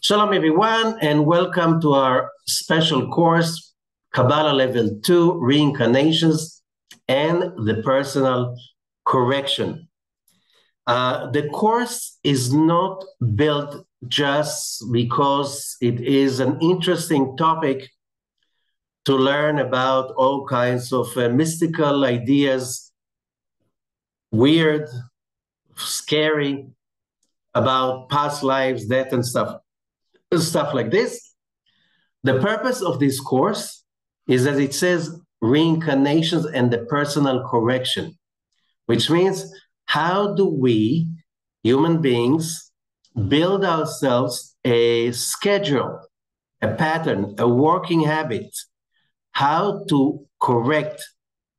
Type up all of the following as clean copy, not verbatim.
Shalom, everyone, and welcome to our special course, Kabbalah Level 2, Reincarnations and the Personal Correction. The course is not built just because it is an interesting topic to learn about all kinds of mystical ideas, weird, scary, about past lives, death, and stuff like this. The purpose of this course is that it says reincarnations and the personal correction, which means how do we, human beings, build ourselves a schedule, a pattern, a working habit, how to correct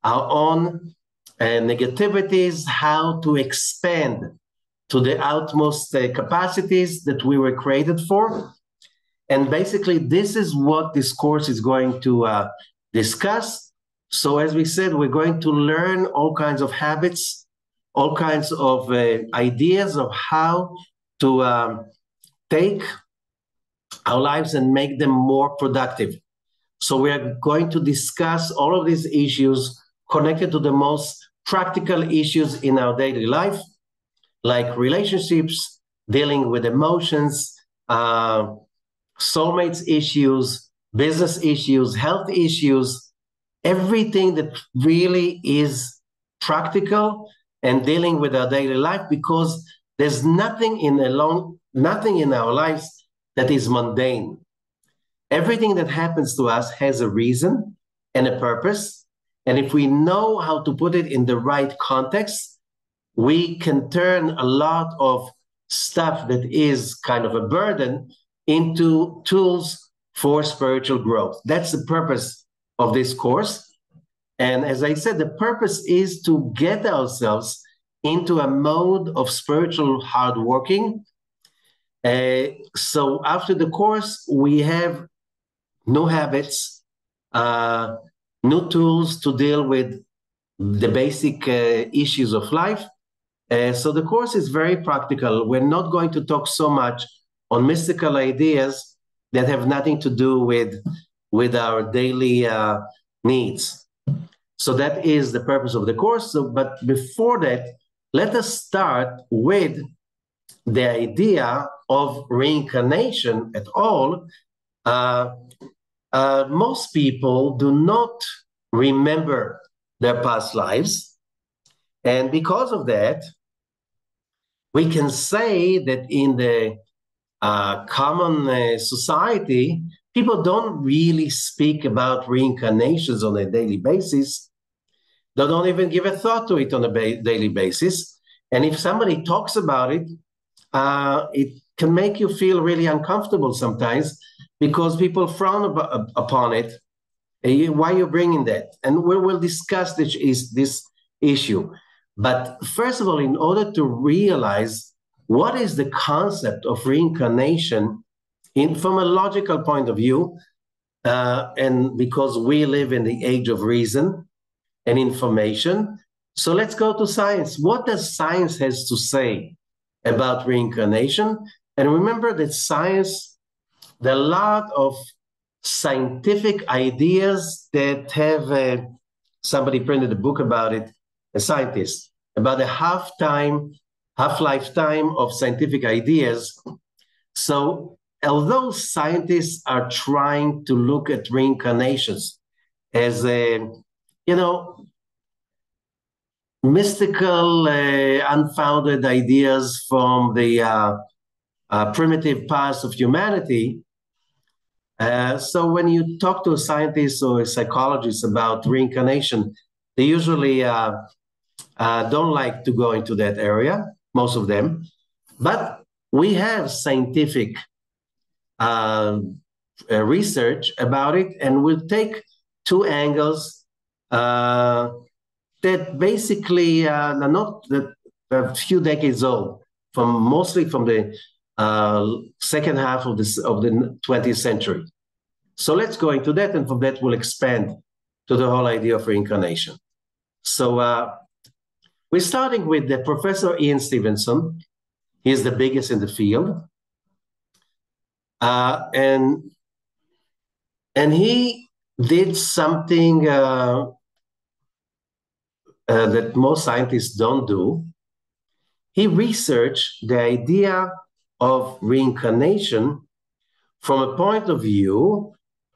our own negativities, how to expand to the utmost capacities that we were created for. And basically, this is what this course is going to discuss. So as we said, we're going to learn all kinds of habits, all kinds of ideas of how to take our lives and make them more productive. So we are going to discuss all of these issues connected to the most practical issues in our daily life, like relationships, dealing with emotions, soulmates issues, business issues, health issues, everything that really is practical and dealing with our daily life, because there's nothing in our lives that is mundane. Everything that happens to us has a reason and a purpose. And if we know how to put it in the right context, we can turn a lot of stuff that is kind of a burden into tools for spiritual growth. That's the purpose of this course. And as I said, the purpose is to get ourselves into a mode of spiritual hard working. So after the course, we have new habits, new tools to deal with the basic issues of life. So the course is very practical. We're not going to talk so much on mystical ideas that have nothing to do with our daily needs. So that is the purpose of the course. But before that, let us start with the idea of reincarnation at all. Most people do not remember their past lives. And because of that, we can say that in the common society, people don't really speak about reincarnations on a daily basis. They don't even give a thought to it on a daily basis. And if somebody talks about it, it can make you feel really uncomfortable sometimes because people frown upon it. Why are you bringing that? And we will discuss this issue. But first of all, in order to realize what is the concept of reincarnation from a logical point of view, and because we live in the age of reason and information, so let's go to science. What does science has to say about reincarnation? And remember that science, there are a lot of scientific ideas that have, somebody printed a book about it, a scientist, about the half-lifetime of scientific ideas. So although scientists are trying to look at reincarnations as mystical, unfounded ideas from the primitive past of humanity, so when you talk to a scientist or a psychologist about reincarnation, they usually don't like to go into that area, most of them. But we have scientific research about it, and we'll take two angles that basically are not a few decades old, mostly from the second half of the 20th century. So let's go into that, and from that we'll expand to the whole idea of reincarnation. So we're starting with the Professor Ian Stevenson. He's the biggest in the field. And he did something that most scientists don't do. He researched the idea of reincarnation from a point of view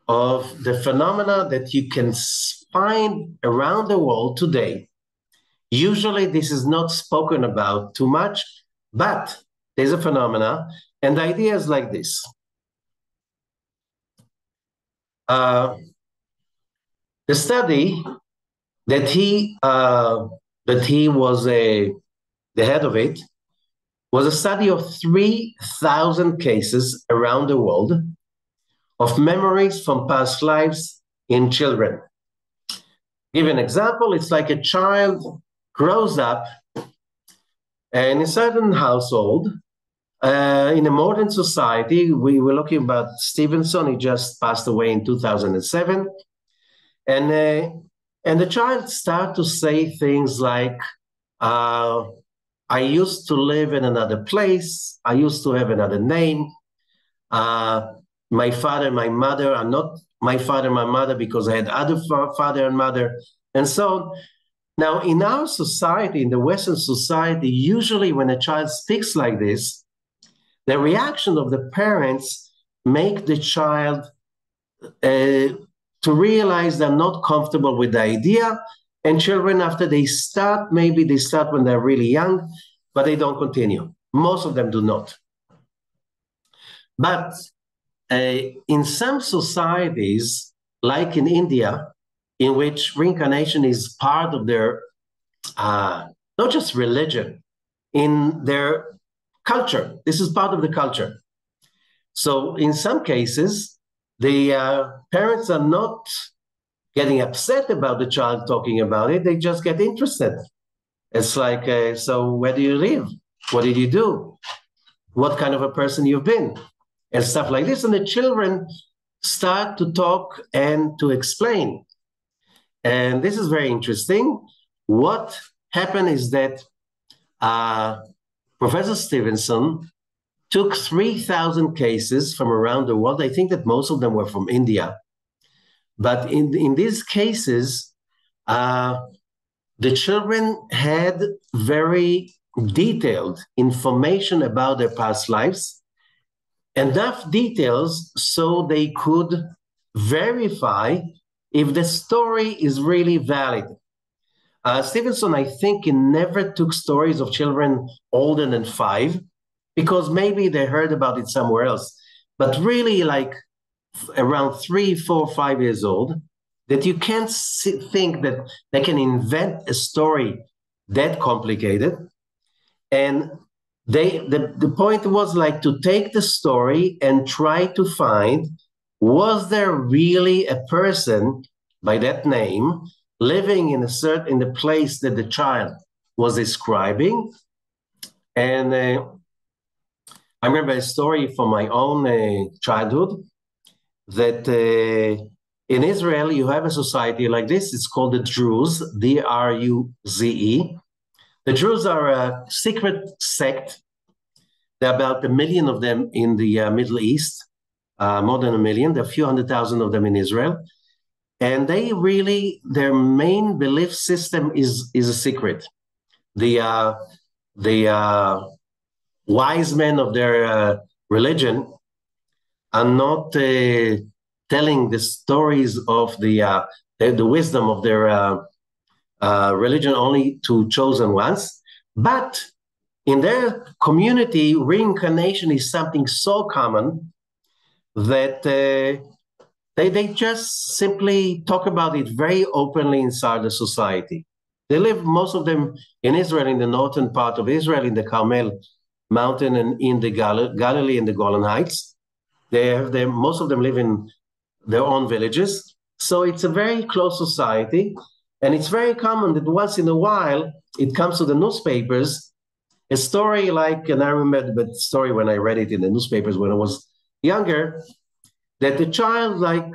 of the phenomena that you can find around the world today. Usually this is not spoken about too much, but there's a phenomena, and the idea is like this. The study that he was the head of it was a study of 3,000 cases around the world of memories from past lives in children. Give an example, it's like a child grows up in a certain household. In a modern society, we were looking about Stevenson, he just passed away in 2007. And the child started to say things like, I used to live in another place, I used to have another name. My father and my mother are not my father and my mother because I had other father and mother, and so on. Now, in our society, in the Western society, usually when a child speaks like this, the reaction of the parents make the child to realize they're not comfortable with the idea. And children, after they start, maybe they start when they're really young, but they don't continue. Most of them do not. But in some societies, like in India, in which reincarnation is part of their, not just religion, in their culture. This is part of the culture. So in some cases, the parents are not getting upset about the child talking about it. They just get interested. It's like, so where do you live? What did you do? What kind of a person you've been? And stuff like this. And the children start to talk and to explain. And this is very interesting. What happened is that Professor Stevenson took 3,000 cases from around the world. I think that most of them were from India. But in these cases, the children had very detailed information about their past lives, enough details so they could verify if the story is really valid. Stevenson, I think, he never took stories of children older than 5 because maybe they heard about it somewhere else. But really, like around 3, 4, 5 years old, that you can't think that they can invent a story that complicated. And the point was like to take the story and try to find, was there really a person by that name living in the place that the child was describing? And I remember a story from my own childhood that in Israel, you have a society like this. It's called the Druze, D-R-U-Z-E. The Druze are a secret sect. There are about 1 million of them in the Middle East, more than 1 million. There are a few 100,000 of them in Israel. And they really, their main belief system is a secret. The wise men of their religion are not telling the stories of the wisdom of their religion only to chosen ones. But in their community, reincarnation is something so common that they just simply talk about it very openly inside the society. They live, most of them, in Israel, in the northern part of Israel, in the Carmel Mountain and in the Galilee and the Golan Heights. Most of them live in their own villages. So it's a very close society. And it's very common that once in a while, it comes to the newspapers, a story like, and I remember the story when I read it in the newspapers when I was younger, that the child, like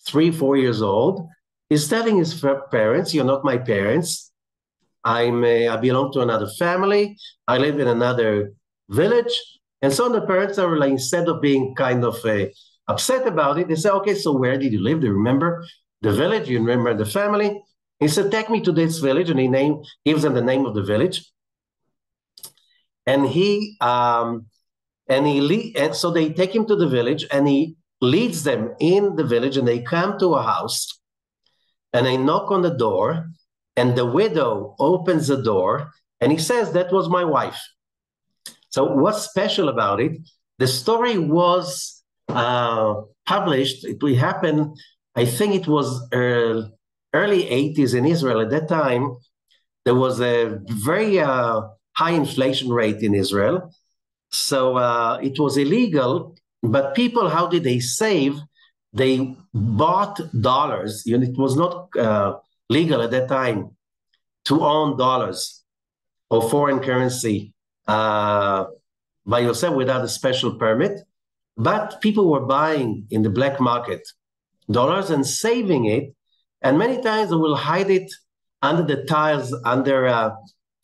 3, 4 years old, is telling his parents, you're not my parents. I belong to another family. I live in another village. And so the parents are like, instead of being kind of upset about it, they say, okay, so where did you live? Do you remember the village? You remember the family? He said, take me to this village, and he gives them the name of the village. And and so they take him to the village, and he leads them in the village, and they come to a house, and they knock on the door, and the widow opens the door, and he says, that was my wife. So what's special about it? The story was published. It happened, I think it was early 80s in Israel. At that time, there was a very high inflation rate in Israel. So it was illegal, but people, how did they save? They bought dollars. It was not legal at that time to own dollars or foreign currency by yourself without a special permit. But people were buying in the black market dollars and saving it. And many times they will hide it under the tiles, under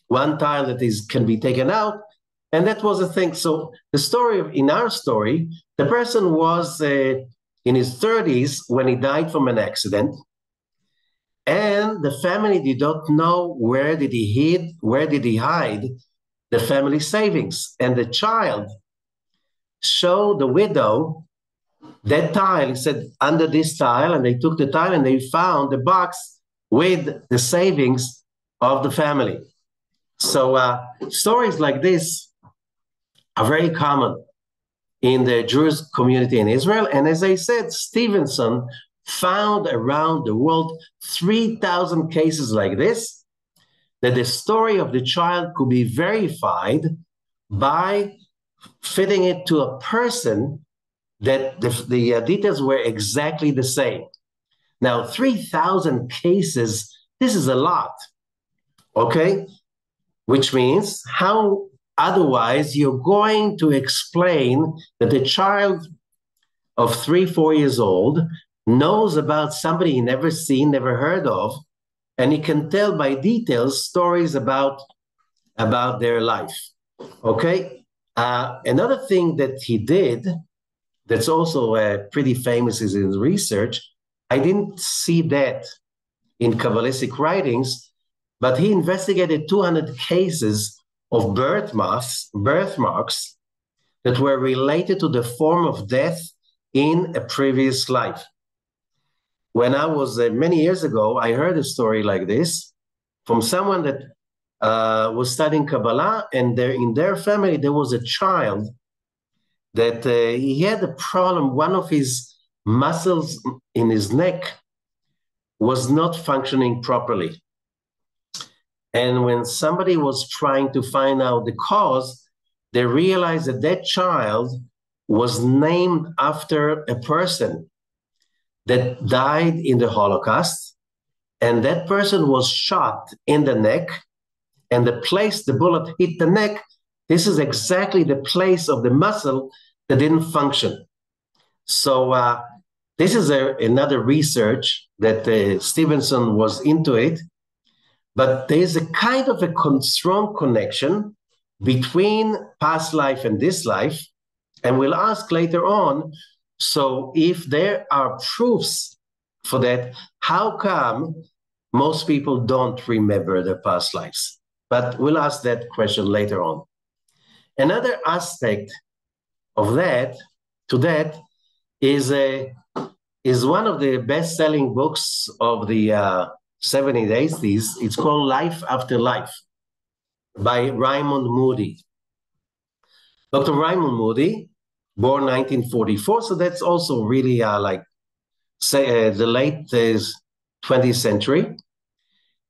one tile that can be taken out. And that was the thing. So the story in our story, the person was in his 30s when he died from an accident. And the family did not know where did he hide the family savings. And the child showed the widow that tile. He said, under this tile, and they took the tile and they found the box with the savings of the family. So stories like this are very common in the Jewish community in Israel. And as I said, Stevenson found around the world 3,000 cases like this, that the story of the child could be verified by fitting it to a person that the details were exactly the same. Now, 3,000 cases, this is a lot, okay? Which means how otherwise you're going to explain that a child of 3-4 years old knows about somebody he never seen, never heard of, and he can tell by details stories about their life, okay? Another thing that he did that's also pretty famous is his research. I didn't see that in Kabbalistic writings, but he investigated 200 cases of birthmarks that were related to the form of death in a previous life. When I was many years ago, I heard a story like this from someone that was studying Kabbalah, and in their family, there was a child that he had a problem. One of his muscles in his neck was not functioning properly. And when somebody was trying to find out the cause, they realized that that child was named after a person that died in the Holocaust, and that person was shot in the neck, and the place the bullet hit the neck, this is exactly the place of the muscle that didn't function. So this is another research that Stevenson was into it, but there's a kind of a strong connection between past life and this life, and we'll ask later on, so if there are proofs for that, how come most people don't remember their past lives? But we'll ask that question later on. Another aspect of that is one of the best-selling books of the 70s, 80s. It's called Life After Life by Raymond Moody. Dr. Raymond Moody, born 1944, so that's also really the late 20th century.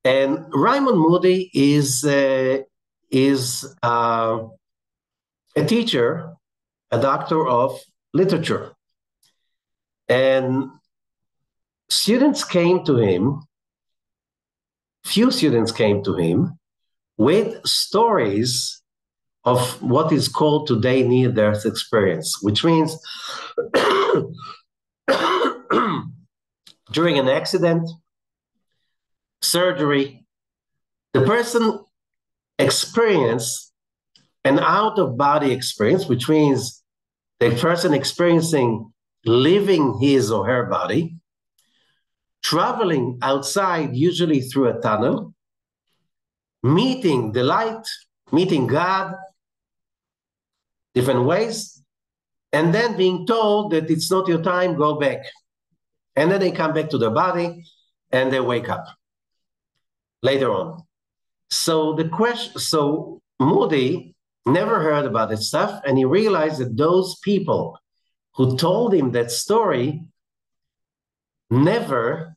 And Raymond Moody is a teacher, a doctor of literature. And few students came to him with stories of what is called today near-death experience, which means during an accident, surgery, the person experienced an out-of-body experience, which means the person experiencing leaving his or her body, traveling outside, usually through a tunnel, meeting the light, meeting God, different ways, and then being told that it's not your time, go back. And then they come back to their body and they wake up later on. So Moody never heard about that stuff, and he realized that those people who told him that story never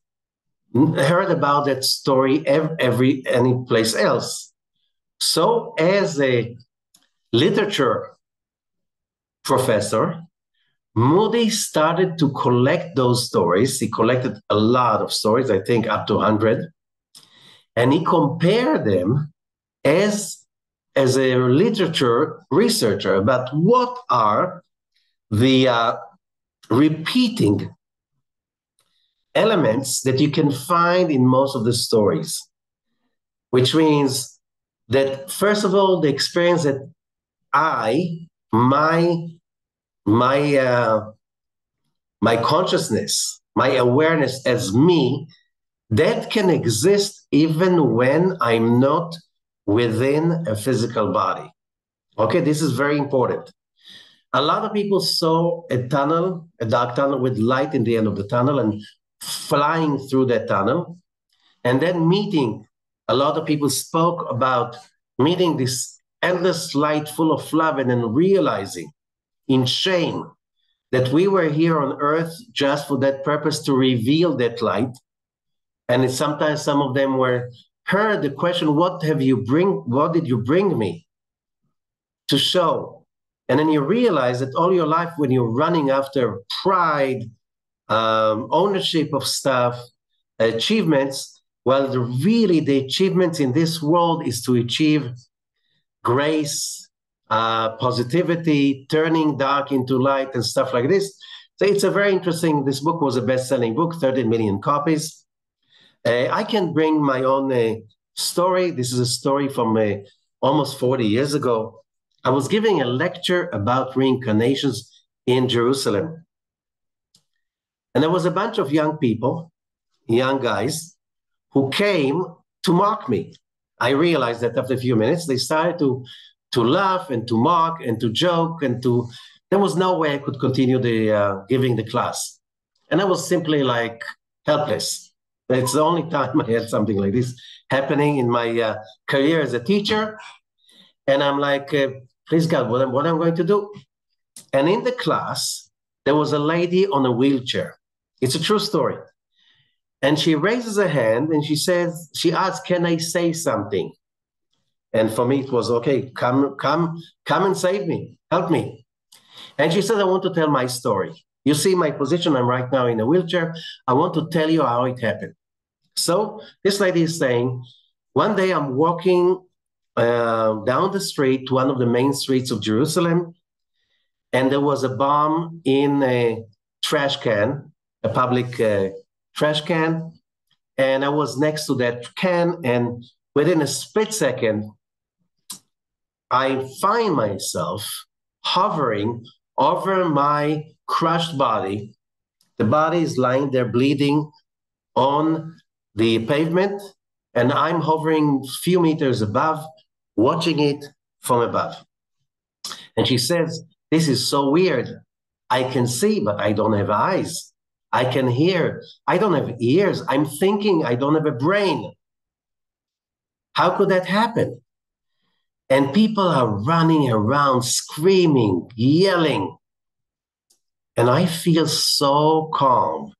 heard about that story any place else. So as a literature professor, Moody started to collect those stories. He collected a lot of stories, I think up to 100, and he compared them as a literature researcher about what are the repeating elements that you can find in most of the stories, which means that, first of all, the experience that my consciousness, my awareness as me, that can exist even when I'm not within a physical body. Okay, this is very important. A lot of people saw a tunnel, a dark tunnel with light in the end of the tunnel and flying through that tunnel, and then meeting. A lot of people spoke about meeting this endless light full of love and then realizing in shame that we were here on earth just for that purpose, to reveal that light. And sometimes some of them heard the question, what did you bring me to show? And then you realize that all your life, when you're running after pride, ownership of stuff, achievements, well, the achievements in this world is to achieve grace, positivity, turning dark into light and stuff like this. So it's a very interesting, this book was a best-selling book, 13 million copies. I can bring my own story. This is a story from almost 40 years ago. I was giving a lecture about reincarnations in Jerusalem. And there was a bunch of young people, young guys, who came to mock me. I realized that after a few minutes, they started to laugh and to mock and to joke there was no way I could continue giving the class. And I was simply like helpless. It's the only time I had something like this happening in my career as a teacher. And I'm like, please God, what am I going to do? And in the class, there was a lady on a wheelchair. It's a true story. And she raises her hand and she asks, can I say something? And for me, it was, okay, come and save me, help me. And she said, I want to tell my story. You see my position, I'm right now in a wheelchair. I want to tell you how it happened. So this lady is saying, one day I'm walking down the street, one of the main streets of Jerusalem, and there was a bomb in a trash can, a public trash can, and I was next to that can, and within a split second, I find myself hovering over my crushed body. The body is lying there bleeding on the pavement, and I'm hovering a few meters above, watching it from above. And she says, this is so weird. I can see, but I don't have eyes. I can hear. I don't have ears. I'm thinking. I don't have a brain. How could that happen? And people are running around, screaming, yelling. And I feel so calm,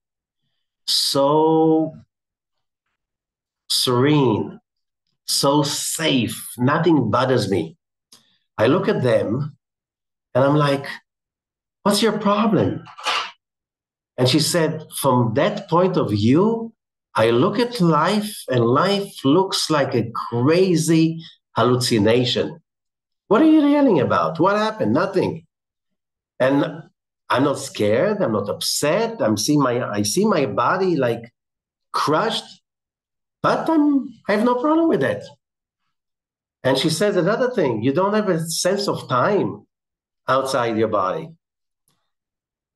so serene, so safe. Nothing bothers me. I look at them and I'm like, what's your problem? And she said, from that point of view, I look at life and life looks like a crazy hallucination. What are you yelling about? What happened? Nothing. And I'm not scared. I'm not upset. I see my body like crushed, but I have no problem with that. And she says another thing, you don't have a sense of time outside your body.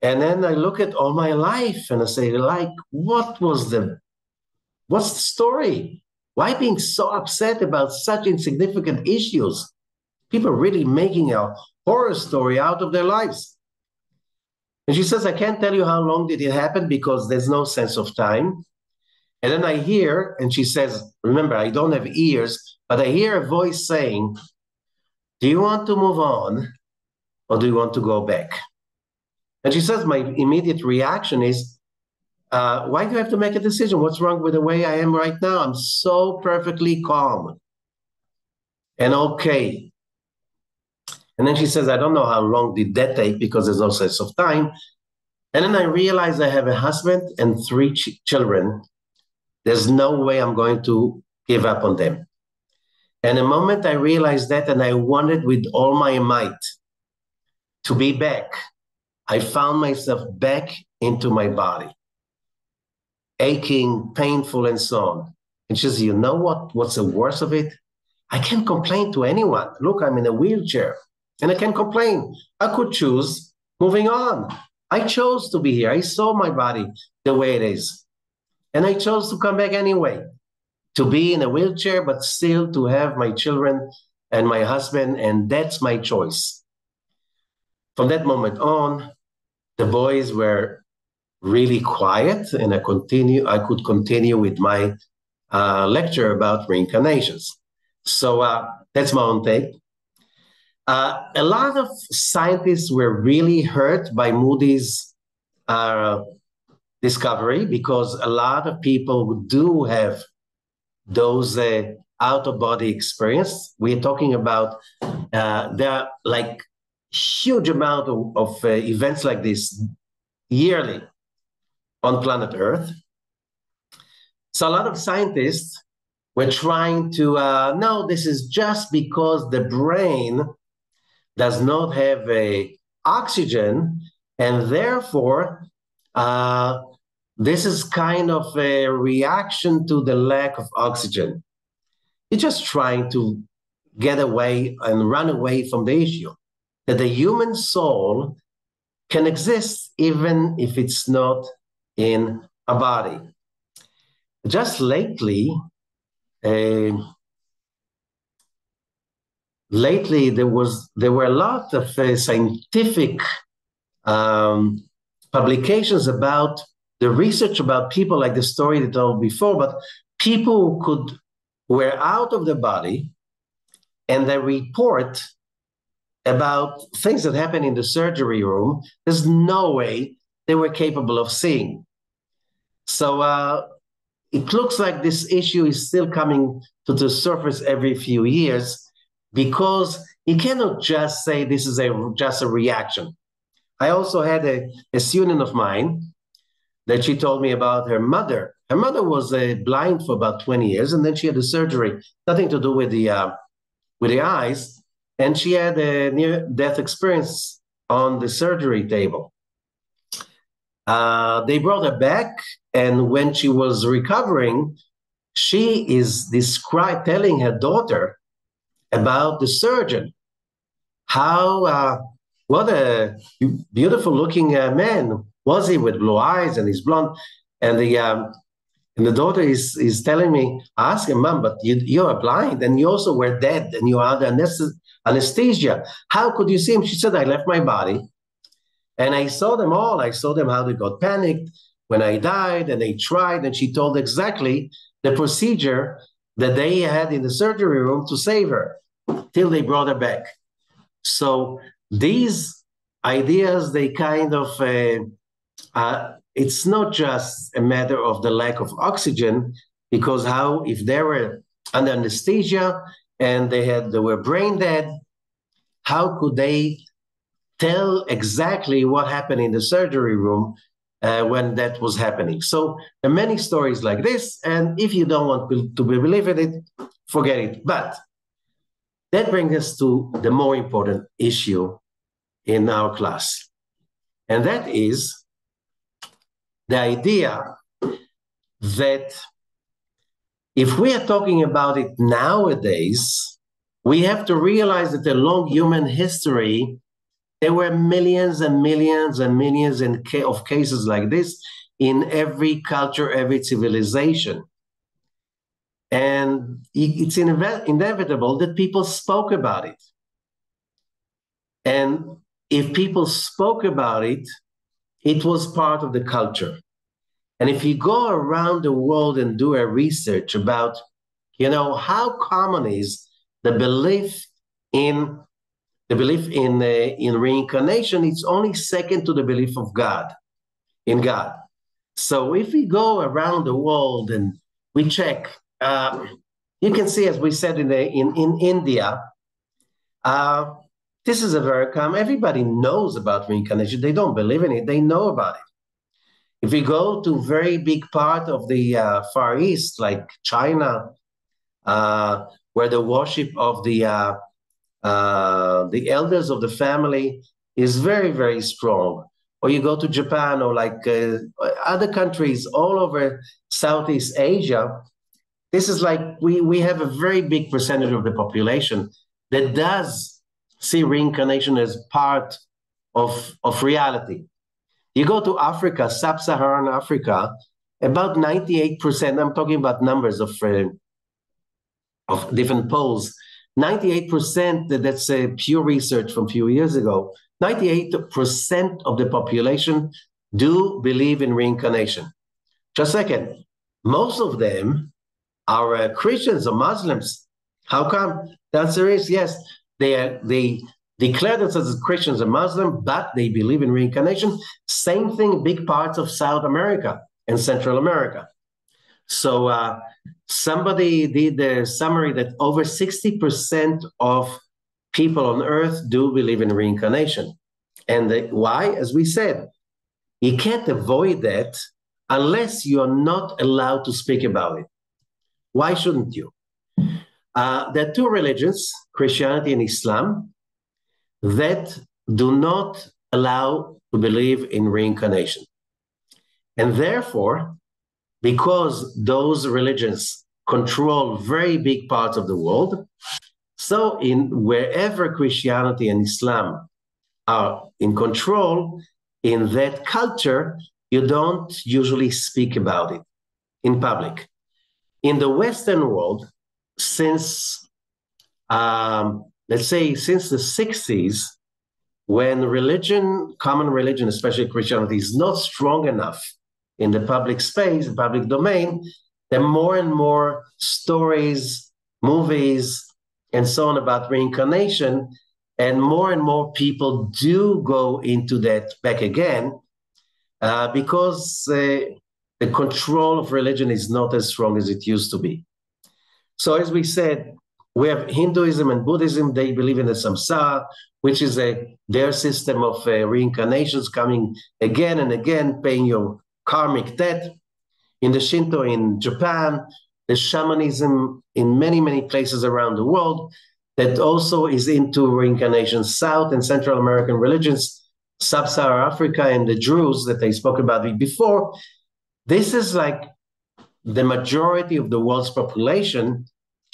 And then I look at all my life and I say, like, what's the story? Why being so upset about such insignificant issues? People are really making a horror story out of their lives. And she says, I can't tell you how long did it happen because there's no sense of time. And then I hear, and she says, remember, I don't have ears, but I hear a voice saying, do you want to move on or do you want to go back? And she says, my immediate reaction is, why do you have to make a decision? What's wrong with the way I am right now? I'm so perfectly calm and okay. And then she says, I don't know how long did that take because there's no sense of time. And then I realize I have a husband and 3 children. There's no way I'm going to give up on them. And the moment I realized that, and I wanted with all my might to be back, I found myself back into my body, aching, painful, and so on. And she says, you know what's the worst of it? I can't complain to anyone. Look, I'm in a wheelchair, and I can't complain. I could choose moving on. I chose to be here. I saw my body the way it is. And I chose to come back anyway, to be in a wheelchair, but still to have my children and my husband, and that's my choice. From that moment on, the boys were really quiet, and I could continue with my lecture about reincarnations. So that's my own take. A lot of scientists were really hurt by Moody's discovery because a lot of people do have those out-of-body experience. We're talking about there are like huge amount of events like this yearly on planet Earth. So a lot of scientists were trying to, no, this is just because the brain does not have oxygen, and therefore this is kind of a reaction to the lack of oxygen. You're just trying to get away and run away from the issue that the human soul can exist even if it's not in a body. Just lately, there were a lot of scientific publications about the research about people, like the story that I told before, but people who were out of the body and they report about things that happen in the surgery room. There's no way they were capable of seeing. So it looks like this issue is still coming to the surface every few years, because you cannot just say this is just a reaction. I also had a student of mine that she told me about her mother. Her mother was blind for about 20 years, and then she had a surgery, nothing to do with the eyes, and she had a near-death experience on the surgery table. They brought her back, and when she was recovering, she is telling her daughter about the surgeon, how what a beautiful looking man was he, with blue eyes and he's blonde. And the daughter is telling me, ask him, Mom, but you are blind and you also were dead and you are under anesthesia. How could you see him? She said, I left my body and I saw them all. I saw them how they got panicked when I died, and they tried, and she told exactly the procedure that they had in the surgery room to save her till they brought her back. So these ideas, they kind of, it's not just a matter of the lack of oxygen, because if they were under anesthesia and they were brain dead, how could they tell exactly what happened in the surgery room when that was happening? So there are many stories like this, and if you don't want to believe in it, forget it. But that brings us to the more important issue in our class, and that is the idea that if we are talking about it nowadays, We have to realize that along human history, there were millions and millions and millions of cases like this in every culture, every civilization. And it's inevitable that people spoke about it. And if people spoke about it, it was part of the culture. And if you go around the world and do a research about, how common is the belief in reincarnation, it's only second to the belief of God, in God. So if we go around the world and we check, you can see, as we said in India, this is a very common. Everybody knows about reincarnation. They don't believe in it. They know about it. If we go to very big part of the Far East, like China, where the worship of the elders of the family is very, very strong. Or you go to Japan or like other countries all over Southeast Asia, this is like we have a very big percentage of the population that does see reincarnation as part of reality. You go to Africa, sub-Saharan Africa, about 98%, I'm talking about numbers of different polls, 98%, that's a pure research from a few years ago, 98% of the population do believe in reincarnation. Just a second, most of them are Christians or Muslims. How come? The answer is yes, they declare themselves as Christians and Muslims, but they believe in reincarnation. Same thing, big parts of South America and Central America. So somebody did a summary that over 60% of people on Earth do believe in reincarnation. And why? As we said, you can't avoid that unless you're not allowed to speak about it. Why shouldn't you? There are two religions, Christianity and Islam, that do not allow to believe in reincarnation. And therefore, because those religions control very big parts of the world, so in wherever Christianity and Islam are in control, in that culture, you don't usually speak about it in public. In the Western world, since, let's say, since the 60s, when common religion, especially Christianity, is not strong enough in the public space, the public domain, there are more and more stories, movies, and so on about reincarnation, and more people do go into that back again because the control of religion is not as strong as it used to be. So as we said, we have Hinduism and Buddhism. They believe in the samsara, which is their system of reincarnations, coming again and again, paying your karmic debt. In the Shinto in Japan, the shamanism in many, many places around the world that also is into reincarnation. South and Central American religions, Sub-Saharan Africa, and the Druze that I spoke about before. This is like the majority of the world's population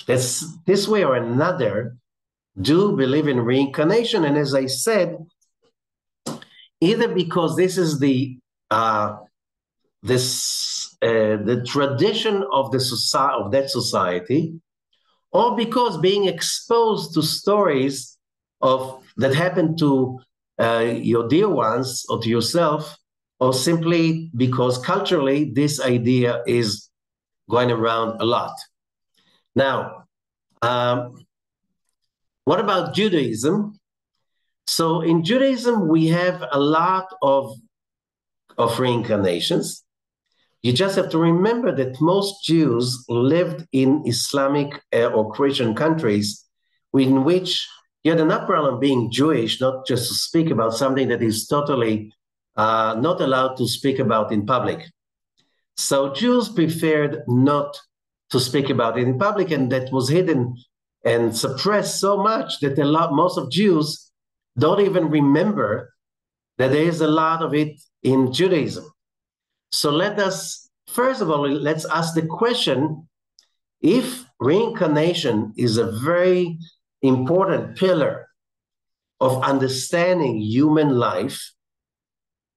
that's this way or another do believe in reincarnation. And as I said, either because this is the tradition of that society, or because being exposed to stories that happen to your dear ones or to yourself, or simply because culturally this idea is going around a lot. Now, what about Judaism? So in Judaism, we have a lot of reincarnations. You just have to remember that most Jews lived in Islamic or Christian countries in which you had an upper on being Jewish, not just to speak about something that is totally not allowed to speak about in public. So Jews preferred not to speak about it in public, and that was hidden and suppressed so much that most of Jews don't even remember that there is a lot of it in Judaism. So first of all, let's ask the question, if reincarnation is a very important pillar of understanding human life,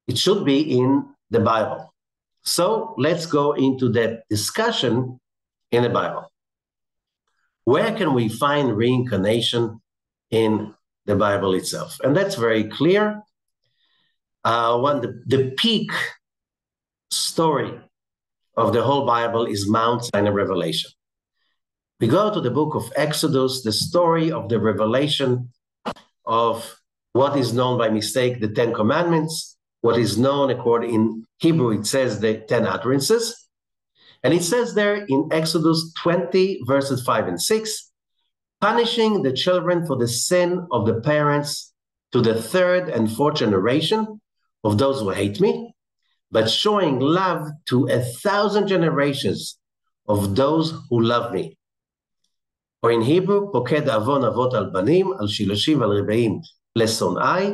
it should be in the Bible. So let's go into that discussion in the Bible. Where can we find reincarnation in the Bible itself? And that's very clear. The peak story of the whole Bible is Mount Sinai revelation. We go to the book of Exodus, the story of the revelation of what is known by mistake, the 10 Commandments, what is known according in Hebrew, it says the 10 utterances. And it says there in Exodus 20, verses 5 and 6, punishing the children for the sin of the parents to the third and fourth generation of those who hate me, but showing love to 1,000 generations of those who love me. Or in Hebrew, פוקד עוון אבות על בנים, על שילושים ועל רבעים לשונאי,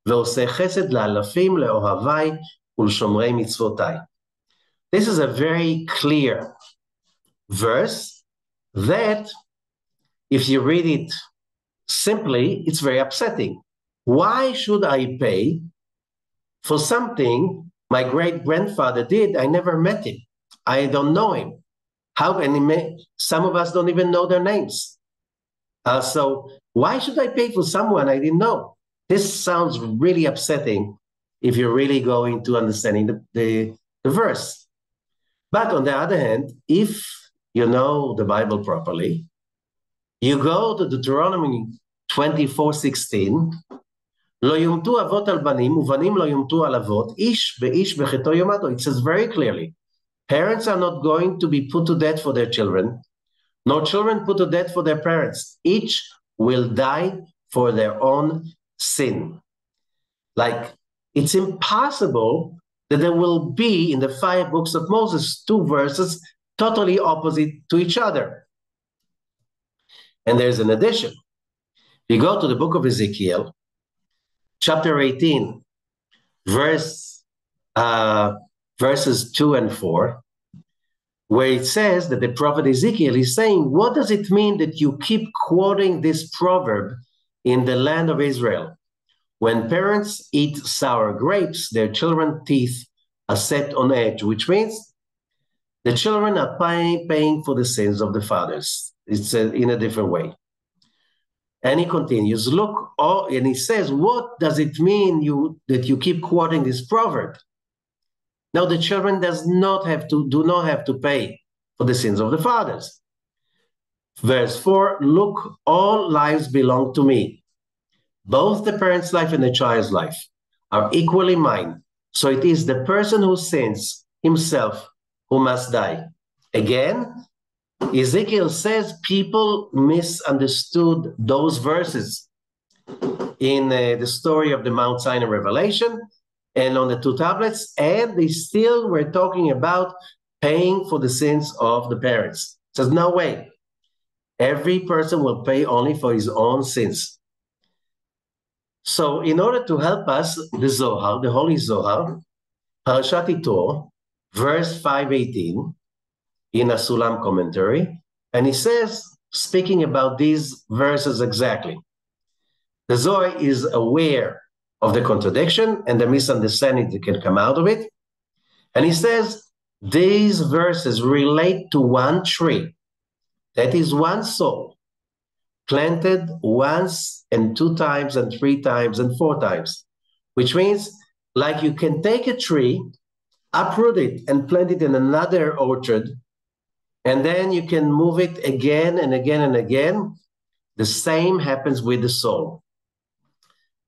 ועושה חסד לאלפים, לאוהבי ולשומרי מצוותיי. This is a very clear verse that, if you read it simply, it's very upsetting. Why should I pay for something my great-grandfather did? I never met him. I don't know him. Some of us don't even know their names. So why should I pay for someone I didn't know? This sounds really upsetting if you're really going to understanding the verse. But on the other hand, if you know the Bible properly, you go to Deuteronomy 24:16, לא יומתו אבות על בנים, ובנים לא יומתו על אבות, איש באיש בחטאו יומתו. It says very clearly, parents are not going to be put to death for their children, nor children put to death for their parents. Each will die for their own sin. Like, it's impossible that there will be in the 5 books of Moses 2 verses totally opposite to each other. And there's an addition. You go to the book of Ezekiel, chapter 18, verses 2 and 4, where it says that the prophet Ezekiel is saying, what does it mean that you keep quoting this proverb in the land of Israel? When parents eat sour grapes, their children's teeth are set on edge, which means the children are paying for the sins of the fathers. It's in a different way. And he continues, and he says, what does it mean that you keep quoting this proverb? Now, the children do not have to pay for the sins of the fathers. Verse 4, look, all lives belong to me. Both the parent's life and the child's life are equally mine. So it is the person who sins himself who must die. Again, Ezekiel says people misunderstood those verses in the story of the Mount Sinai revelation and on the 2 tablets, and they still were talking about paying for the sins of the parents. It says, no way. Every person will pay only for his own sins. So in order to help us, the Zohar, the Holy Zohar, Parashat Ito, verse 518, in a Sulam commentary, and he says, speaking about these verses exactly, the Zohar is aware of the contradiction and the misunderstanding that can come out of it, and he says, these verses relate to one tree, that is one soul, planted once and 2 times and 3 times and 4 times, which means like you can take a tree, uproot it and plant it in another orchard, and then you can move it again and again and again. The same happens with the soul.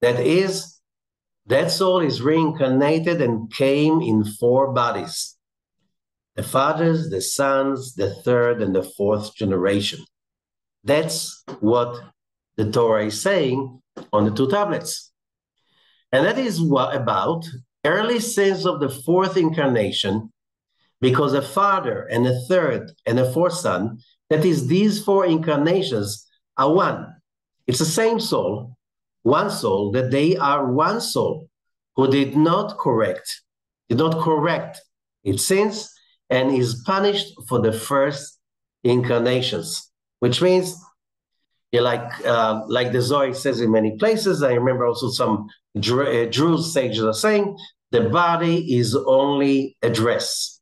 That soul is reincarnated and came in 4 bodies. The fathers, the sons, the 3rd and the 4th generation. That's what the Torah is saying on the 2 tablets. And that is about early sins of the 4th incarnation, because a father and a 3rd and a 4th son, that is, these 4 incarnations are one. It's the same soul, one soul, that they are one soul who did not correct its sins and is punished for the 1st incarnations, which means Like the Zohar says in many places. I remember also some Druze sages are saying the body is only a dress.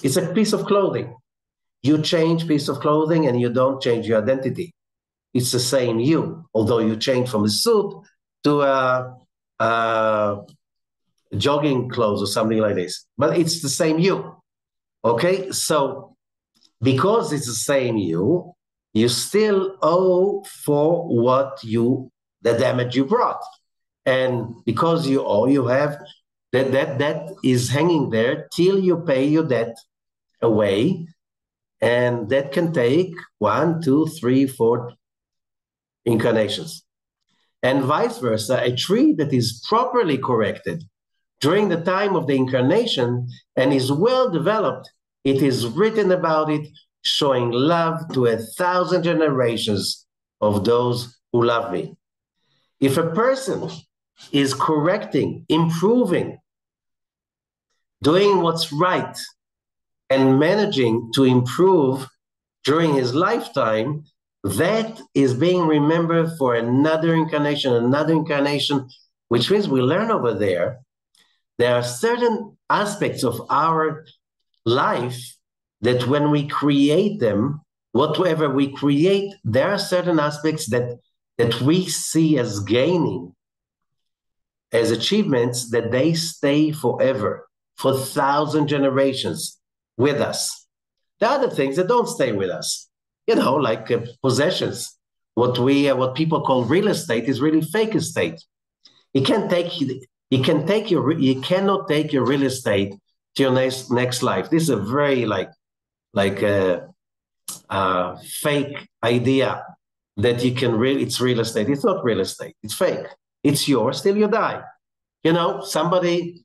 It's a piece of clothing. You change piece of clothing and you don't change your identity. It's the same you, although you change from a suit to a jogging clothes or something like this. But it's the same you. Okay, so because it's the same you, you still owe for the damage you brought. And because you owe, you have that is hanging there till you pay your debt away. And that can take 1, 2, 3, 4 incarnations. And vice versa, a tree that is properly corrected during the time of the incarnation and is well developed, it is written about it, showing love to 1,000 generations of those who love me. If a person is correcting, improving, doing what's right, and managing to improve during his lifetime, that is being remembered for another incarnation, which means we learn over there are certain aspects of our life that when we create them, whatever we create, there are certain aspects that we see as gaining, as achievements, that they stay forever, for 1,000 generations with us. There are other things that don't stay with us, like possessions. What people call real estate is really fake estate. You cannot take your real estate to your next life. This is a very fake idea that you can it's real estate. It's not real estate. It's fake. It's yours till you die. Somebody,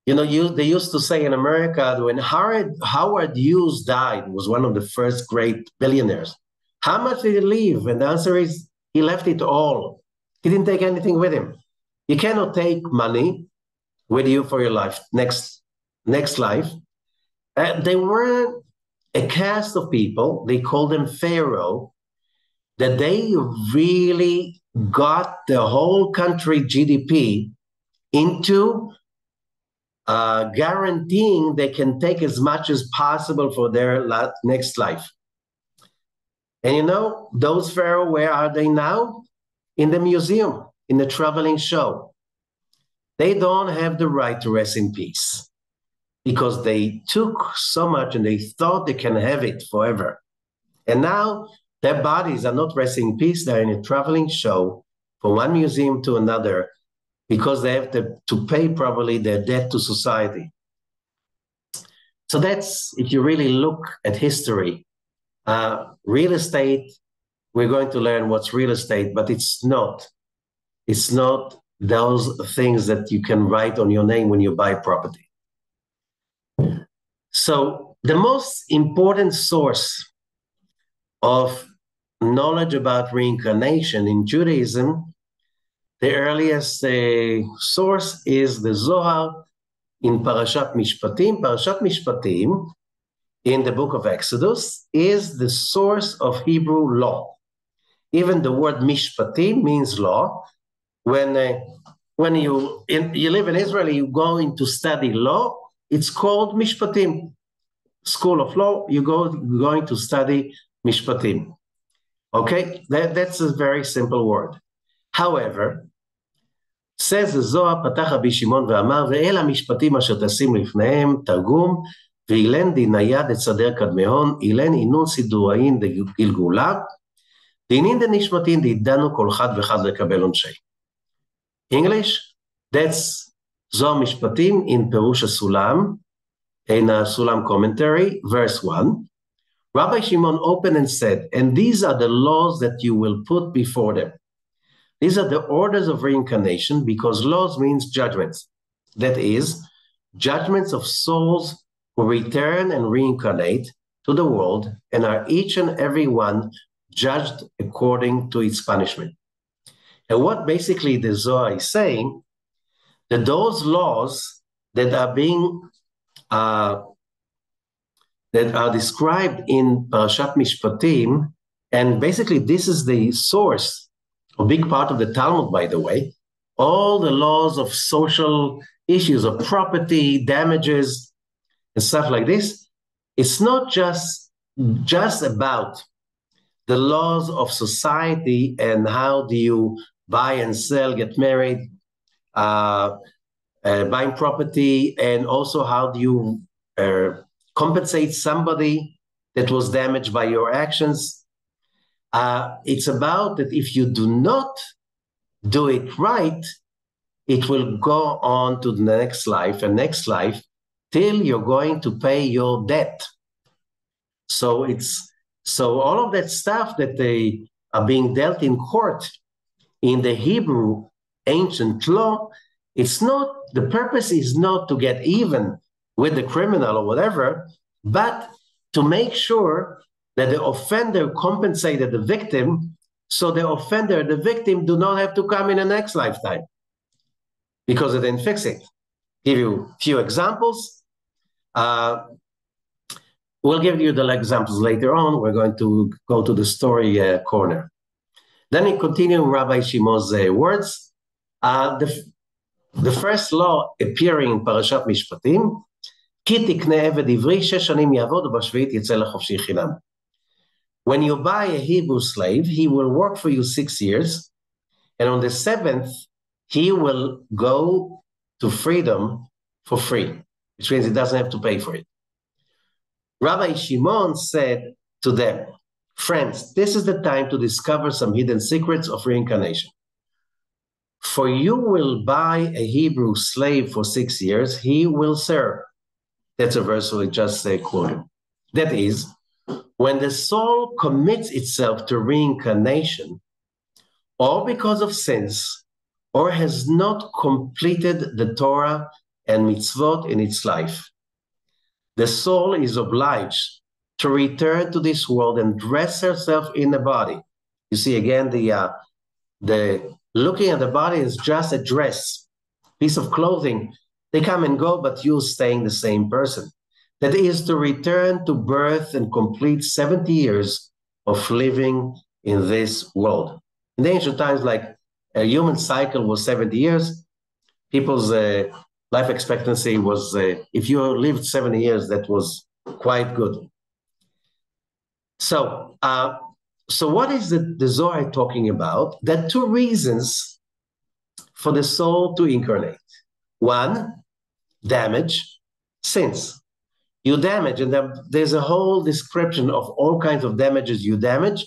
they used to say in America when Howard Hughes died, was one of the first great billionaires. How much did he leave? And the answer is he left it all. He didn't take anything with him. You cannot take money with you for your life, next life. They were a caste of people, they called them Pharaoh, that they really got the whole country GDP into guaranteeing they can take as much as possible for their next life. And those Pharaoh, where are they now? In the museum, in the traveling show. They don't have the right to rest in peace because they took so much and they thought they can have it forever. And now their bodies are not resting in peace. They're in a traveling show from one museum to another because they have to pay probably their debt to society. So that's, if you really look at history, real estate, we're going to learn what's real estate, but it's not those things that you can write on your name when you buy property. So the most important source of knowledge about reincarnation in Judaism, the earliest source is the Zohar in Parashat Mishpatim. Parashat Mishpatim in the book of Exodus is the source of Hebrew law. Even the word Mishpatim means law. When you live in Israel, you go in to study law, it's called Mishpatim. School of Law, you're going to study Mishpatim. Okay, that's a very simple word. However, says the Zohar, פתח רבי שמעון ואמר, ואל המשפטים אשר תשים לפניהם תרגום, ואילן דנייד אצדר קדמהון, אילן אינון סידוראין דגלגולה, דינין דנשמתין דידנו כל חד וחד לקבל עונשי. English, that's Zohar Mishpatim in Perush HaSulam, in a Sulam commentary, verse 1. Rabbi Shimon opened and said, and these are the laws that you will put before them. These are the orders of reincarnation, because laws means judgments. That is, judgments of souls who return and reincarnate to the world and are each and every one judged according to its punishment. And what basically the Zohar is saying, that those laws that are being that are described in Parashat Mishpatim And basically, this is the source, a big part of the Talmud, by the way, all the laws of social issues of property, damages, and stuff like this. It's not just about the laws of society and how do you buy and sell, get married, buying property, and also how do you compensate somebody that was damaged by your actions. It's about that if you do not do it right, it will go on to the next life and next life till you're going to pay your debt. So all of that stuff that they are being dealt in court in the Hebrew ancient law, it's not, the purpose is not to get even with the criminal or whatever, but to make sure that the offender compensated the victim, so the offender, the victim, do not have to come in the next lifetime because it didn't fix it. Give you a few examples. We'll give you the examples later on. We're going to go to the story corner. Then we continue Rabbi Shimon's words. The first law appearing in Parashat Mishpatim, כי תקנה עבד עברי 6 שנים יעבוד ובשביעית יצא לחופשי חינם. When you buy a Hebrew slave, he will work for you 6 years, and on the 7th, he will go to freedom for free, which means he doesn't have to pay for it. Rabbi Shimon said to them, friends, this is the time to discover some hidden secrets of reincarnation. For you will buy a Hebrew slave for 6 years, he will serve. That's a verse we just quoted. That is, when the soul commits itself to reincarnation, or because of sins, or has not completed the Torah and mitzvot in its life, the soul is obliged to return to this world and dress herself in the body. You see, again, the looking at the body is just a dress, piece of clothing. They come and go, but you're staying the same person. That is to return to birth and complete 70 years of living in this world. In the ancient times, like a human cycle was 70 years. People's life expectancy was, if you lived 70 years, that was quite good. So what is the Zohar talking about? There are 2 reasons for the soul to incarnate. 1, damage, sins. You damage, and there's a whole description of all kinds of damages you damage.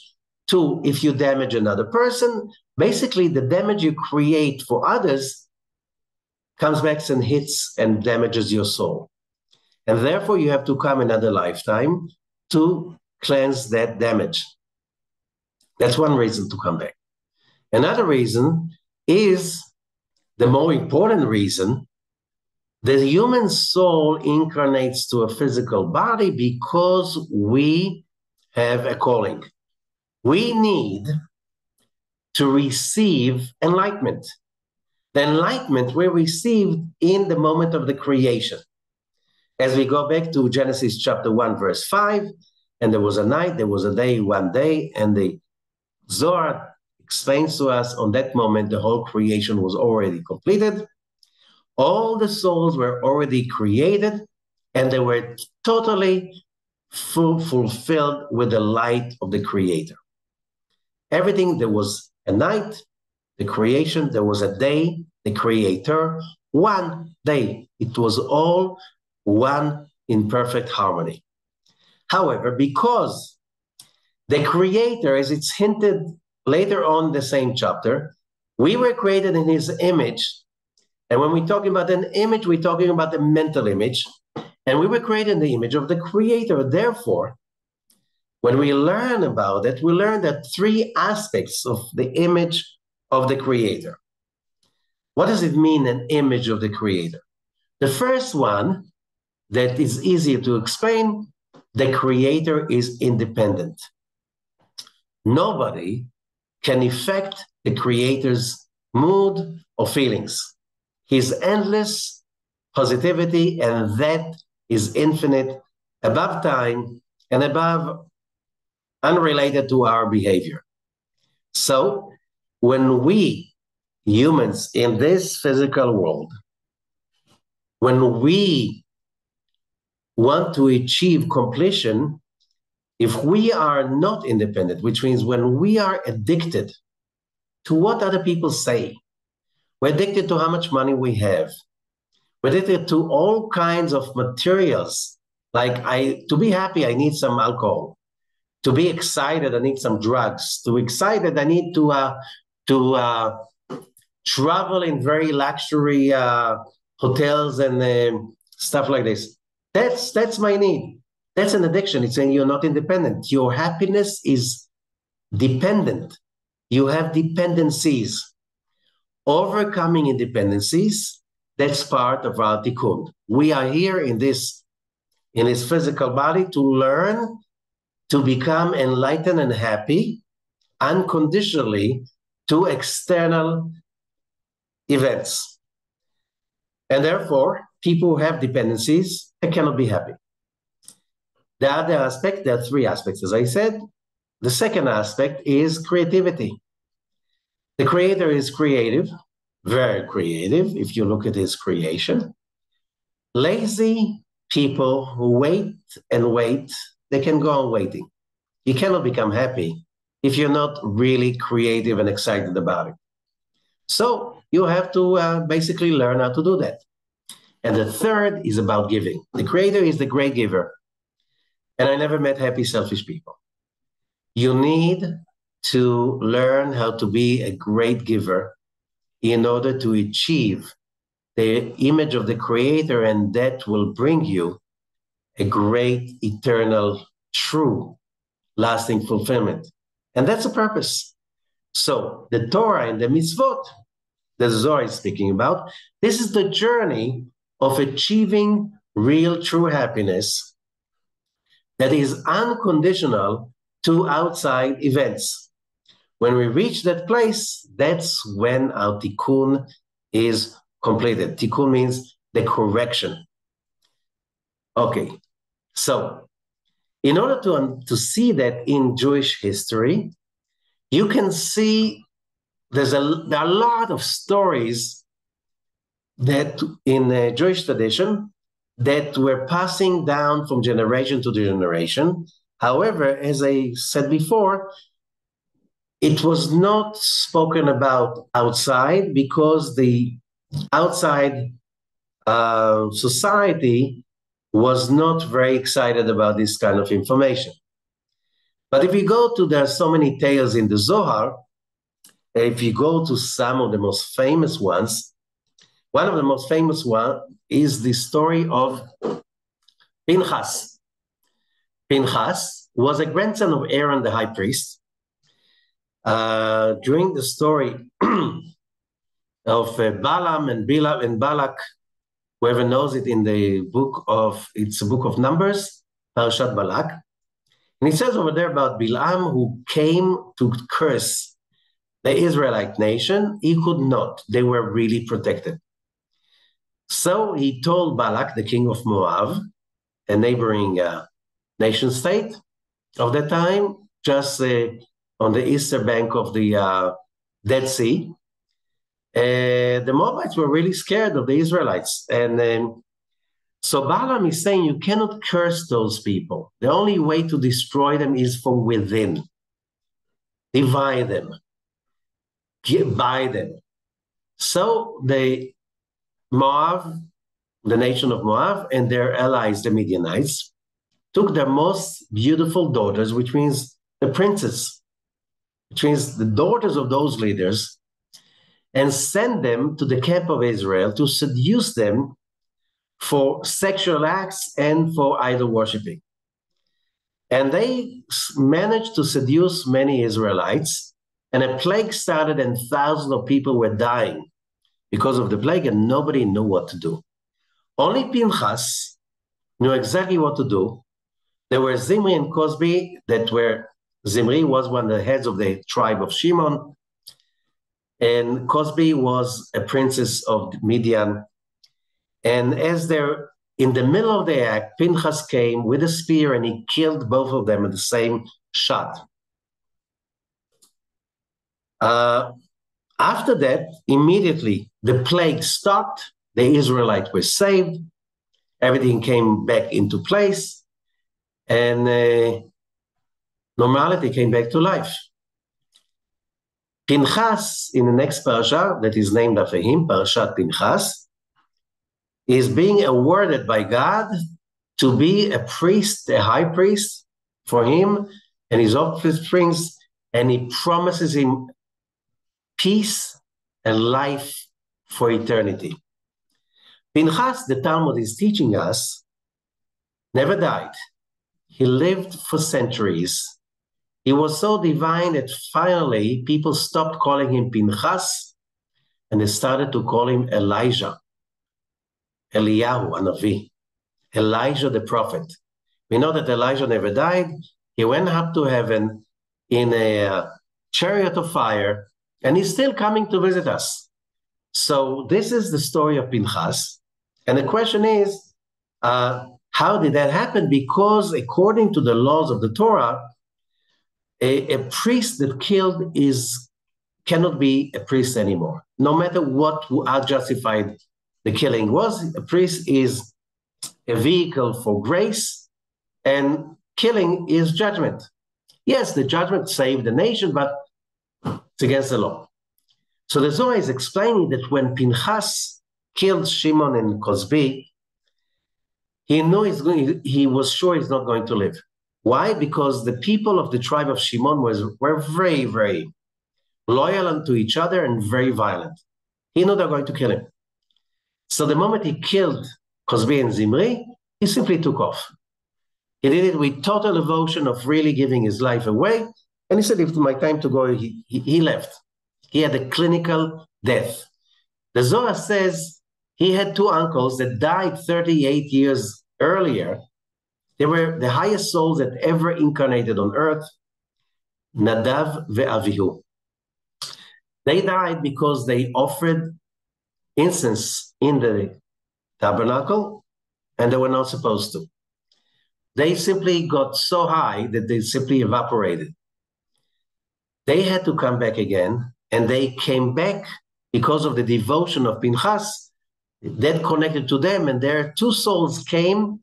2, if you damage another person, basically the damage you create for others comes back and hits and damages your soul. And therefore you have to come another lifetime to cleanse that damage. That's one reason to come back. Another reason is, the more important reason, the human soul incarnates to a physical body because we have a calling. We need to receive enlightenment. The enlightenment we received in the moment of the creation. As we go back to Genesis chapter 1, verse 5, and there was a night, there was a day, one day, and the Zohar explains to us on that moment the whole creation was already completed. All the souls were already created, and they were totally fulfilled with the light of the Creator. Everything, there was a night, the creation, there was a day, the Creator, one day. It was all one in perfect harmony. However, because the Creator, as it's hinted later on in the same chapter, we were created in His image. And when we're talking about an image, we're talking about the mental image. And we were created in the image of the Creator. Therefore, when we learn about it, we learn that 3 aspects of the image of the Creator. What does it mean, an image of the Creator? The first one, that is easier to explain, the Creator is independent. Nobody can affect the Creator's mood or feelings. His endless positivity, and that is infinite, above time and above unrelated to our behavior. So when we humans in this physical world, when we want to achieve completion, if we are not independent, which means when we are addicted to what other people say, we're addicted to how much money we have, we're addicted to all kinds of materials. Like to be happy, I need some alcohol. To be excited, I need some drugs. To be excited, I need to travel in very luxury hotels and stuff like this. That's my need. That's an addiction. It's saying you're not independent. Your happiness is dependent. You have dependencies. Overcoming independencies, that's part of our tikkun. We are here in this physical body to learn to become enlightened and happy unconditionally to external events. And therefore, people who have dependencies, they cannot be happy. The other aspect, there are three aspects, as I said. The second aspect is creativity. The creator is creative, very creative, if you look at his creation. Lazy people who wait and wait, they can go on waiting. You cannot become happy if you're not really creative and excited about it. So you have to basically learn how to do that. And the third is about giving. The creator is the great giver. And I never met happy, selfish people. You need to learn how to be a great giver in order to achieve the image of the creator, and that will bring you a great, eternal, true, lasting fulfillment. And that's the purpose. So the Torah and the mitzvot that Zohar is speaking about, this is the journey of achieving real, true happiness that is unconditional to outside events. When we reach that place, that's when our tikkun is completed. Tikkun means the correction. Okay, so in order to see that in Jewish history, you can see there are a lot of stories that in the Jewish tradition that were passing down from generation to generation. However, as I said before, it was not spoken about outside because the outside society was not very excited about this kind of information. But if you go to, there are so many tales in the Zohar, if you go to some of the most famous ones, one of the most famous one is the story of Pinchas. Pinchas was a grandson of Aaron the high priest. During the story of Balaam and Balak, whoever knows it in the it's a book of Numbers, Parashat Balak. And it says over there about Balaam who came to curse the Israelite nation. He could not. They were really protected. So he told Balak, the king of Moab, a neighboring nation state of that time, just on the eastern bank of the Dead Sea. The Moabites were really scared of the Israelites. And so Balaam is saying you cannot curse those people. The only way to destroy them is from within. Divide them. Buy them. So Moab, the nation of Moab, and their allies, the Midianites, took their most beautiful daughters, which means the princes, which means the daughters of those leaders, and sent them to the camp of Israel to seduce them for sexual acts and for idol worshiping. And they managed to seduce many Israelites, and a plague started and thousands of people were dying because of the plague, and nobody knew what to do. Only Pinchas knew exactly what to do. There were Zimri and Cosby Zimri was one of the heads of the tribe of Shimon, and Cosby was a princess of Midian. And as they're in the middle of the act, Pinchas came with a spear and he killed both of them at the same shot. After that, immediately the plague stopped. The Israelites were saved. Everything came back into place, and normality came back to life. Pinchas, in the next parasha that is named after him, Parashat Pinchas, is being awarded by God to be a priest, a high priest for him and his offsprings, and he promises him peace and life for eternity. Pinchas, the Talmud is teaching us, never died. He lived for centuries. He was so divine that finally people stopped calling him Pinchas and they started to call him Elijah, Eliyahu, Anavi, Elijah the prophet. We know that Elijah never died. He went up to heaven in a chariot of fire, and he's still coming to visit us. So this is the story of Pinchas. And the question is, how did that happen? Because according to the laws of the Torah, a priest that killed cannot be a priest anymore. No matter how justified the killing was, a priest is a vehicle for grace, and killing is judgment. Yes, the judgment saved the nation, but it's against the law. So the Zohar is explaining that when Pinchas killed Shimon and Cosby, he was sure he's not going to live. Why? Because the people of the tribe of Shimon were very, very loyal to each other and very violent. He knew they're going to kill him. So the moment he killed Cosby and Zimri, he simply took off. He did it with total devotion of really giving his life away. And he said, if it's my time to go, he left. He had a clinical death. The Zohar says he had two uncles that died 38 years earlier. They were the highest souls that ever incarnated on earth, Nadav ve'Avihu. They died because they offered incense in the tabernacle, and they were not supposed to. They simply got so high that they simply evaporated. They had to come back again, and they came back because of the devotion of Pinchas that connected to them, and their two souls came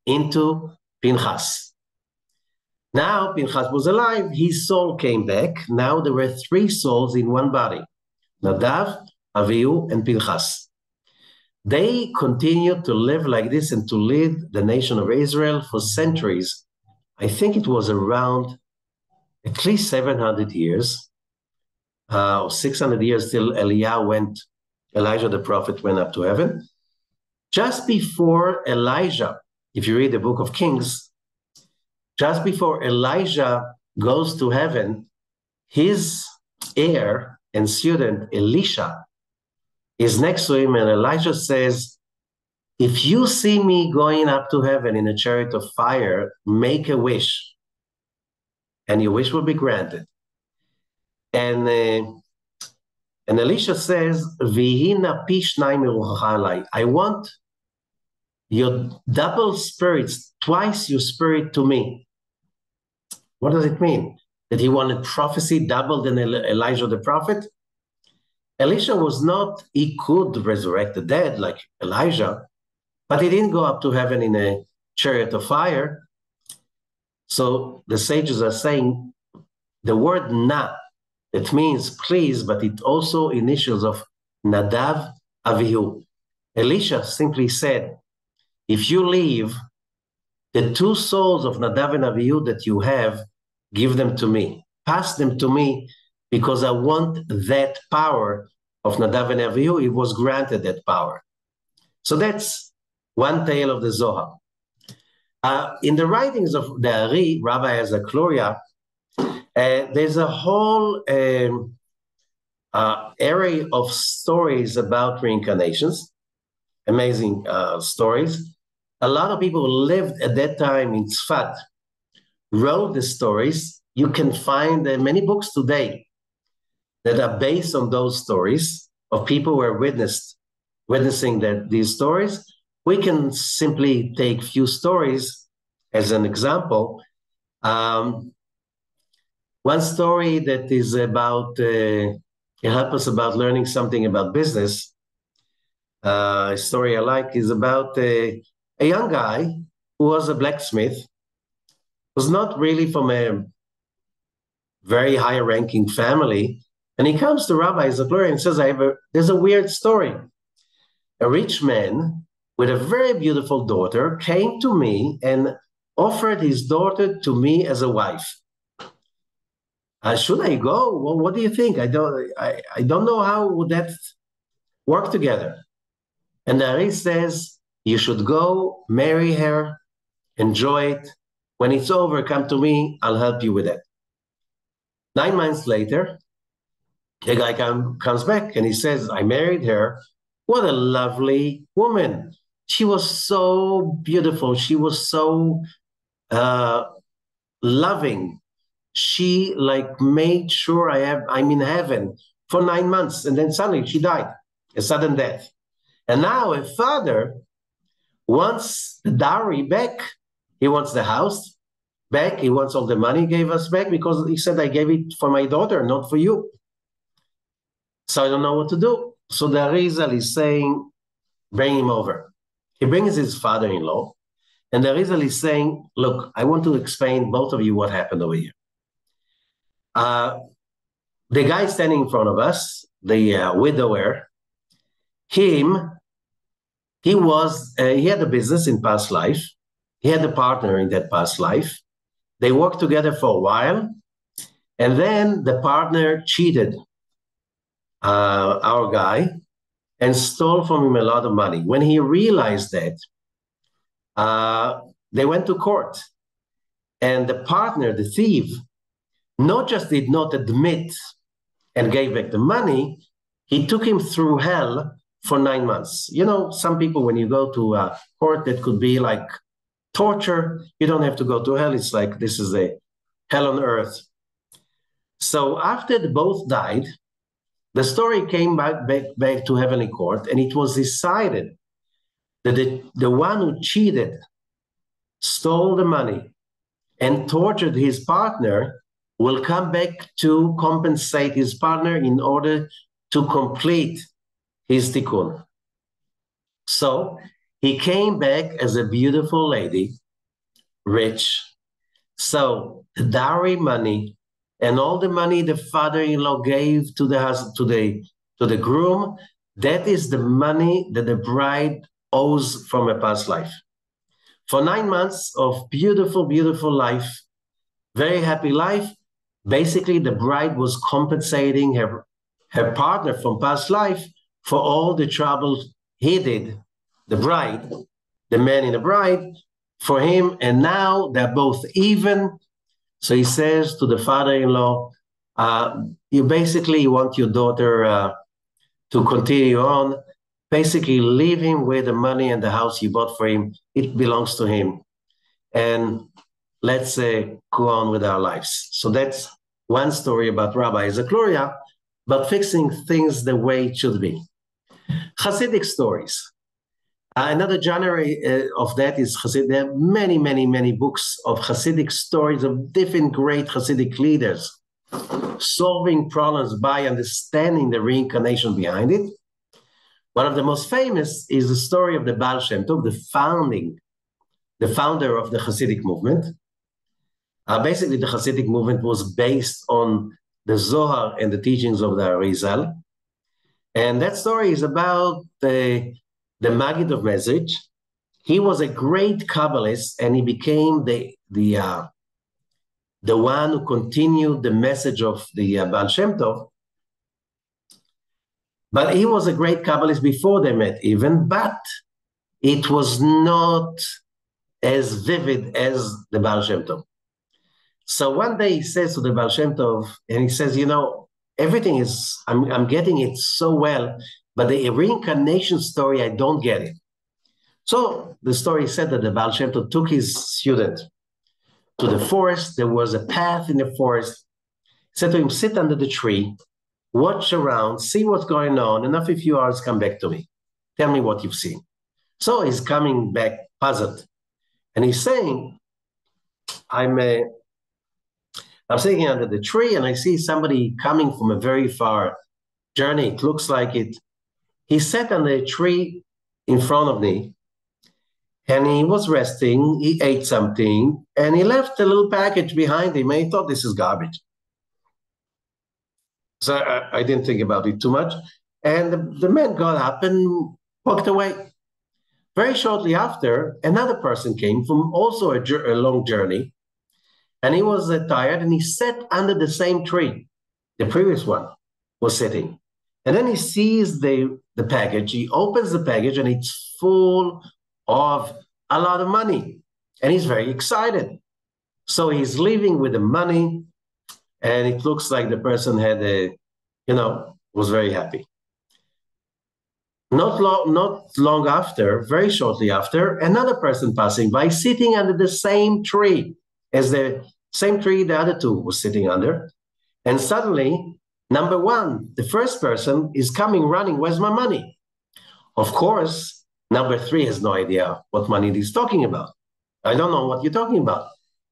into Pinchas. Now Pinchas was alive, his soul came back. Now there were three souls in one body, Nadav, Avihu, and Pinchas. They continued to live like this and to lead the nation of Israel for centuries. I think it was around at least 700 years, or 600 years till Elijah the prophet went up to heaven. Just before Elijah, if you read the book of Kings, just before Elijah goes to heaven, his heir and student, Elisha, is next to him, and Elijah says, if you see me going up to heaven in a chariot of fire, make a wish, and your wish will be granted. And Elisha says, Vihina pi shnai meruchacha alai. I want your double spirits, twice your spirit to me. What does it mean? That he wanted prophecy double than Elijah the prophet? Elisha he could resurrect the dead like Elijah, but he didn't go up to heaven in a chariot of fire. So the sages are saying the word na, it means please, but it also initials of Nadav, Avihu. Elisha simply said, if you leave, the two souls of Nadav and Avihu that you have, give them to me. Pass them to me, because I want that power of Nadav and Avihu. It was granted that power. So that's one tale of the Zohar. In the writings of the Ari, Rabbi Ezekiel, there's a whole array of stories about reincarnations, amazing stories. A lot of people who lived at that time in Tzfat wrote the stories. You can find many books today that are based on those stories of people who are witnessing these stories. We can simply take few stories as an example. One story that is about, it helps us about learning something about business. A story I like is about a young guy who was a blacksmith, was not really from a very high-ranking family, and he comes to Rabbi Lurie and says, there's a weird story. A rich man with a very beautiful daughter came to me and offered his daughter to me as a wife. Should I go? Well, what do you think? I don't know how would that work together. And the Ari says, you should go, marry her, enjoy it. When it's over, come to me, I'll help you with it. 9 months later, the guy comes back and he says, I married her. What a lovely woman. She was so beautiful. She was so loving. She made sure I'm in heaven for 9 months. And then suddenly she died, a sudden death. And now a father wants the dowry back. He wants the house back. He wants all the money he gave us back because he said, I gave it for my daughter, not for you. So I don't know what to do. So the Arizal is saying, bring him over. He brings his father-in-law, and the Arizal is saying, look, I want to explain both of you what happened over here. The guy standing in front of us, the widower, he had a business in past life. He had a partner in that past life. They worked together for a while, and then the partner cheated our guy and stole from him a lot of money. When he realized that, they went to court. And the partner, the thief, not just did not admit and gave back the money, he took him through hell for 9 months. You know, some people, when you go to a court, that could be like torture. You don't have to go to hell. It's like this is a hell on earth. So after they both died, the story came back to heavenly court, and it was decided that the one who cheated, stole the money, and tortured his partner will come back to compensate his partner in order to complete his tikkun. So he came back as a beautiful lady, rich. So the dowry money and all the money the father-in-law gave to the groom, that is the money that the bride owes from a past life. For 9 months of beautiful, beautiful life, very happy life, basically the bride was compensating her partner from past life for all the trouble he did, the bride, the man and the bride, for him, and now they're both even. So he says to the father-in-law, you want your daughter to continue on. Basically, leave him with the money and the house you bought for him. It belongs to him. And let's go on with our lives. So that's one story about Rabbi Lurie, but fixing things the way it should be. Hasidic stories. Another genre of that is Hasidic. There are many, many, many books of Hasidic stories of different great Hasidic leaders solving problems by understanding the reincarnation behind it. One of the most famous is the story of the Baal Shem Tov, the founder of the Hasidic movement. Basically, the Hasidic movement was based on the Zohar and the teachings of the Arizal. And that story is about the Maggid of Mezrich. He was a great Kabbalist, and he became the one who continued the message of the Baal Shem Tov. But he was a great Kabbalist before they met even, but it was not as vivid as the Baal Shem Tov. So one day he says to the Baal Shem Tov, and he says, everything is, I'm getting it so well, but the reincarnation story, I don't get it. So the story said that the Baal Shem Tov took his student to the forest. There was a path in the forest. He said to him, sit under the tree, watch around, see what's going on, and after a few hours, come back to me. Tell me what you've seen. So he's coming back puzzled. And he's saying, I'm sitting under the tree and I see somebody coming from a very far journey. It looks like it. He sat under a tree in front of me and he was resting. He ate something and he left a little package behind him. And he thought this is garbage. So I didn't think about it too much. And the man got up and walked away. Very shortly after, another person came from also a long journey. And he was tired and he sat under the same tree the previous one was sitting. And then he sees the package. He opens the package and it's full of a lot of money. And he's very excited. So he's leaving with the money. And it looks like the person had was very happy. Not long after, very shortly after, another person passing by, sitting under the same tree as the same tree the other two was sitting under. And suddenly, number one, the first person is coming running, where's my money? Of course, number three has no idea what money he's talking about. I don't know what you're talking about.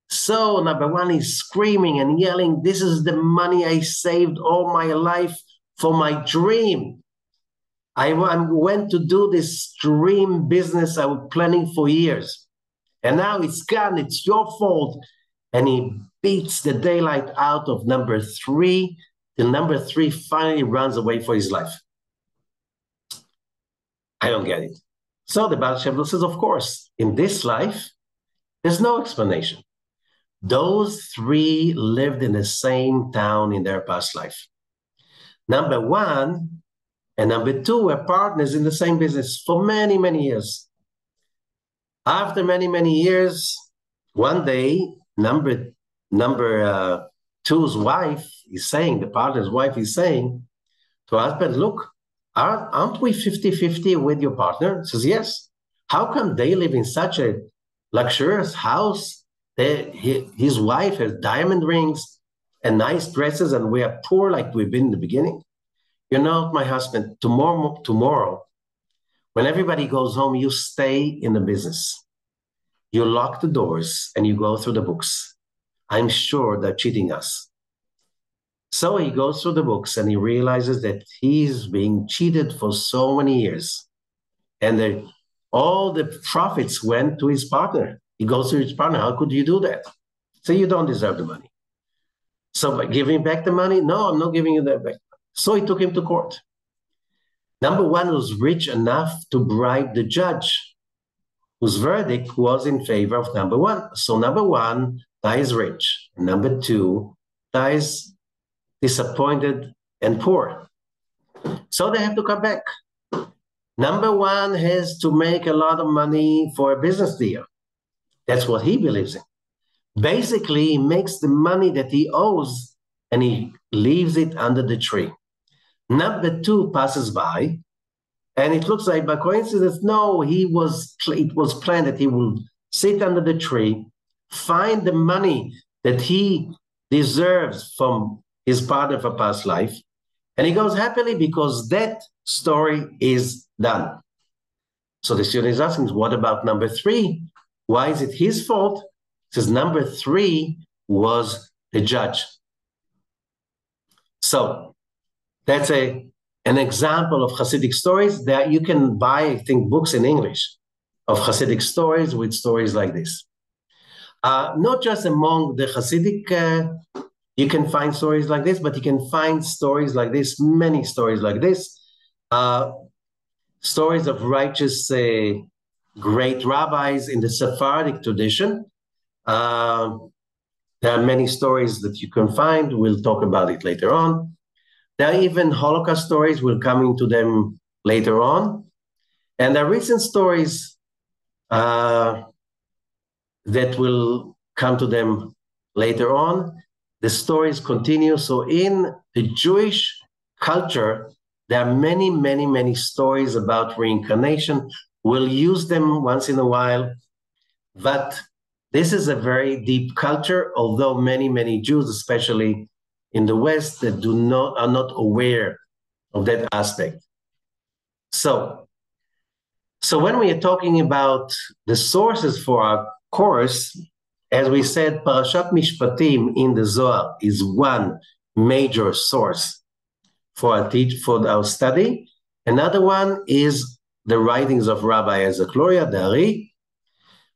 So number one is screaming and yelling, this is the money I saved all my life for my dream. I went to do this dream business I was planning for years. And now it's gone, it's your fault. And he beats the daylight out of number three. The number three finally runs away for his life. I don't get it. So the Baal Shem Tov says, of course, in this life, there's no explanation. Those three lived in the same town in their past life. Number one and number two were partners in the same business for many, many years. After many, many years, one day, number two's wife is saying, the partner's wife is saying to her husband, look, aren't we 50-50 with your partner? He says, yes. How come they live in such a luxurious house? His wife has diamond rings and nice dresses, and we are poor like we've been in the beginning. You know, my husband, tomorrow, when everybody goes home, you stay in the business. You lock the doors and you go through the books. I'm sure they're cheating us. So he goes through the books and he realizes that he's being cheated for so many years. And all the profits went to his partner. He goes to his partner, how could you do that? So you don't deserve the money. So by giving back the money, no, I'm not giving you that back. So he took him to court. Number one was rich enough to bribe the judge, whose verdict was in favor of number one. So number one dies rich. Number two dies disappointed and poor. So they have to come back. Number one has to make a lot of money for a business deal. That's what he believes in. Basically, he makes the money that he owes and he leaves it under the tree. Number two passes by, and it looks like by coincidence, no, it was planned that he will sit under the tree, find the money that he deserves from his partner for past life, and he goes happily because that story is done. So the student is asking, what about number three? Why is it his fault? It says number three was the judge. So that's an example of Hasidic stories that you can buy, I think, books in English of Hasidic stories with stories like this. Not just among the Hasidic, you can find stories like this, but you can find stories like this, many stories like this, stories of righteous great rabbis in the Sephardic tradition. There are many stories that you can find. We'll talk about it later on. There are even Holocaust stories. We'll come into them later on. And there are recent stories that will come to them later on. The stories continue. So in the Jewish culture, there are many, many, many stories about reincarnation. We'll use them once in a while, but this is a very deep culture, although many, many Jews, especially in the West, that are not aware of that aspect. So when we are talking about the sources for our course, as we said, Parashat Mishpatim in the Zohar is one major source for our study. Another one is the writings of Rabbi Ezekiel, the Ari.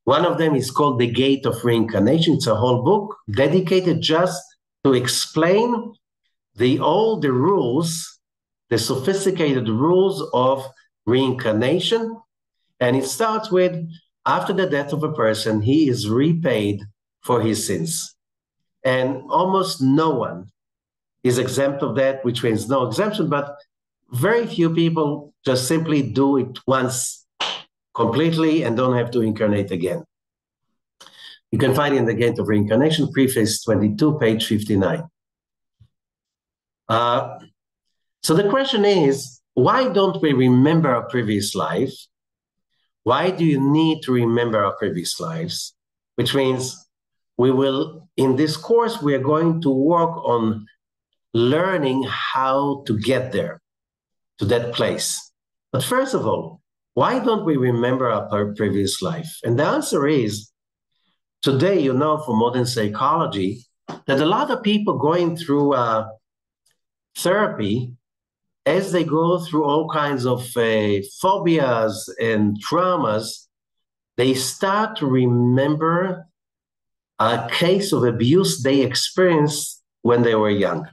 One of them is called The Gate of Reincarnation. It's a whole book dedicated just to explain all the rules, the sophisticated rules of reincarnation. And it starts with, after the death of a person, he is repaid for his sins. And almost no one is exempt of that, which means no exemption, but very few people just simply do it once completely and don't have to incarnate again. You can find in The Gate of Reincarnation, preface 22, page 59. So the question is, why don't we remember our previous life? Why do you need to remember our previous lives? Which means in this course, we are going to work on learning how to get there, to that place. But first of all, why don't we remember our previous life? And the answer is, today, for modern psychology, that a lot of people going through therapy, as they go through all kinds of phobias and traumas, they start to remember a case of abuse they experienced when they were young.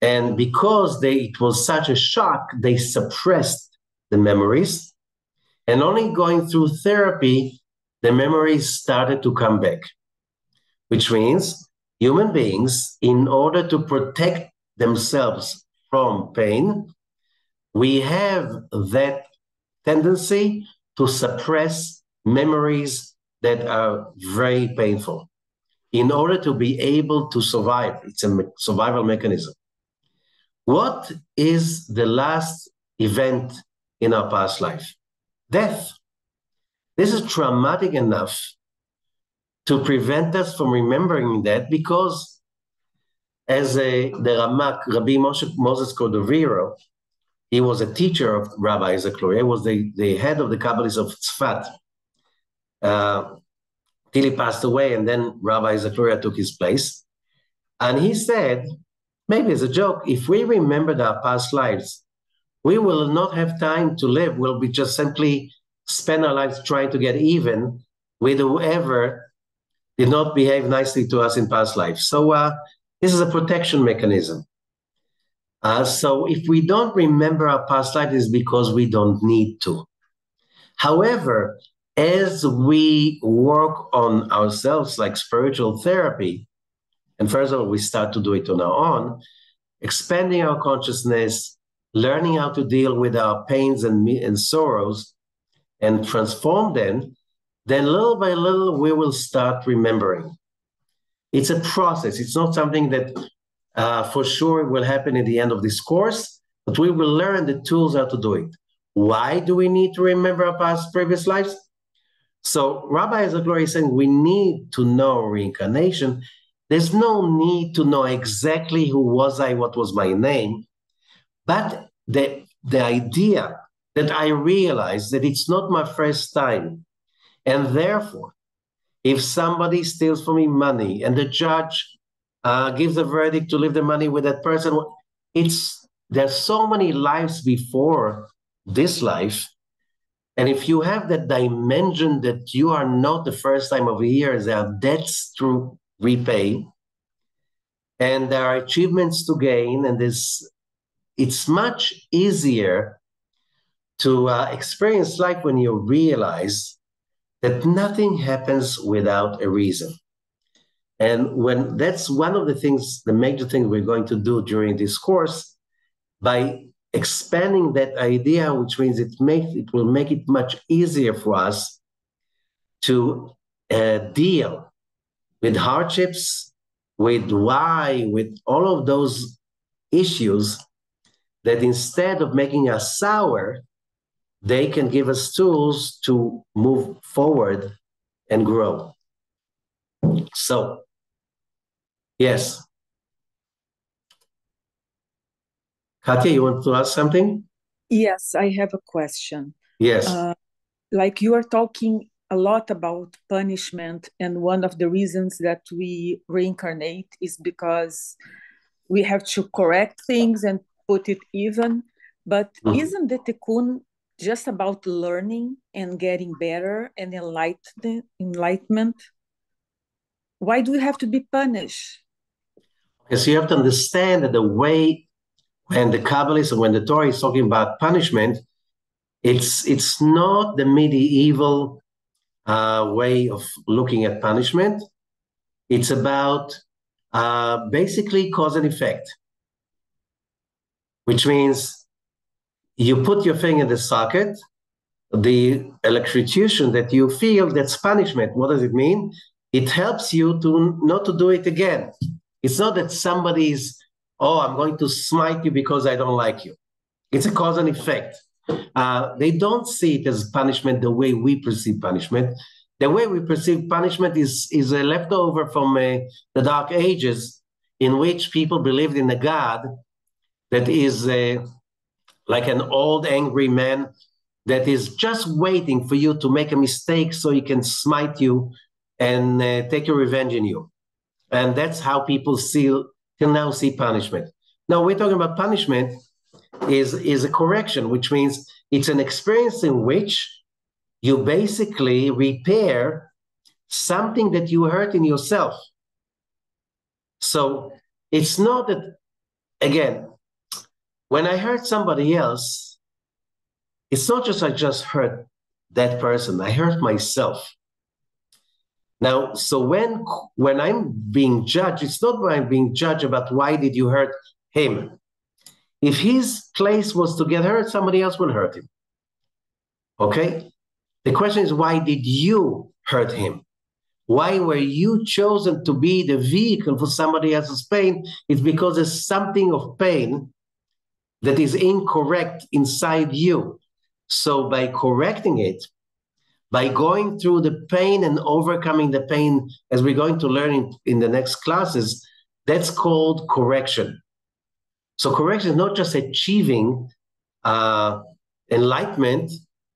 And because it was such a shock, they suppressed the memories. And only going through therapy, the memories started to come back. Which means human beings, in order to protect themselves from pain, we have that tendency to suppress memories that are very painful in order to be able to survive. It's a survival mechanism. What is the last event in our past life? Death. This is traumatic enough to prevent us from remembering that, because as the Ramak, Rabbi Moses Cordovero, he was a teacher of Rabbi Ezekiel. He was the head of the Kabbalists of Tzfat till he passed away, and then Rabbi Ezekiel took his place. And he said, maybe as a joke, if we remembered our past lives, we will not have time to live. We'll be just simply spend our lives trying to get even with whoever did not behave nicely to us in past lives. So this is a protection mechanism. So if we don't remember our past life, it's because we don't need to. However, as we work on ourselves, like spiritual therapy, and first of all, we start to do it on our own, expanding our consciousness, learning how to deal with our pains and sorrows and transform them, then little by little, we will start remembering. It's a process. It's not something that for sure will happen at the end of this course, but we will learn the tools how to do it. Why do we need to remember our previous lives? So Rabbi Ezekiel is saying we need to know reincarnation. There's no need to know exactly who was I, what was my name, but the idea that I realize that it's not my first time, and therefore, if somebody steals from me money and the judge gives a verdict to leave the money with that person, there's so many lives before this life. And if you have that dimension that you are not the first time of a year, there are debts to repay, and there are achievements to gain, and it's much easier to experience life when you realize that nothing happens without a reason. And when that's one of the things, the major things we're going to do during this course, by expanding that idea, which means it will make it much easier for us to deal with hardships, with why, with all of those issues, that instead of making us sour, they can give us tools to move forward and grow. So, yes. Katya, you want to ask something? Yes, I have a question. Yes. Like you are talking a lot about punishment, and one of the reasons that we reincarnate is because we have to correct things and put it even. But isn't the tikkun just about learning and getting better and enlightenment? Why do we have to be punished? Because you have to understand that the way when the Kabbalists or when the Torah is talking about punishment, it's not the medieval way of looking at punishment. It's about basically cause and effect, which means you put your finger in the socket, the electrocution that you feel, that's punishment. What does it mean? It helps you to not to do it again. It's not that somebody's, oh, I'm going to smite you because I don't like you. It's a cause and effect. They don't see it as punishment the way we perceive punishment. The way we perceive punishment is a leftover from the Dark Ages, in which people believed in a God that is like an old angry man that is just waiting for you to make a mistake so he can smite you and take your revenge in you. And that's how people till now see punishment. Now we're talking about punishment is a correction, which means it's an experience in which you basically repair something that you hurt in yourself. So it's not that, again, when I hurt somebody else, it's not just I just hurt that person, I hurt myself. Now, so when I'm being judged, it's not when I'm being judged about why did you hurt him. If his place was to get hurt, somebody else will hurt him. Okay? The question is, why did you hurt him? Why were you chosen to be the vehicle for somebody else's pain? It's because there's something of pain that is incorrect inside you. So by correcting it, by going through the pain and overcoming the pain, as we're going to learn in the next classes, that's called correction. So correction is not just achieving enlightenment.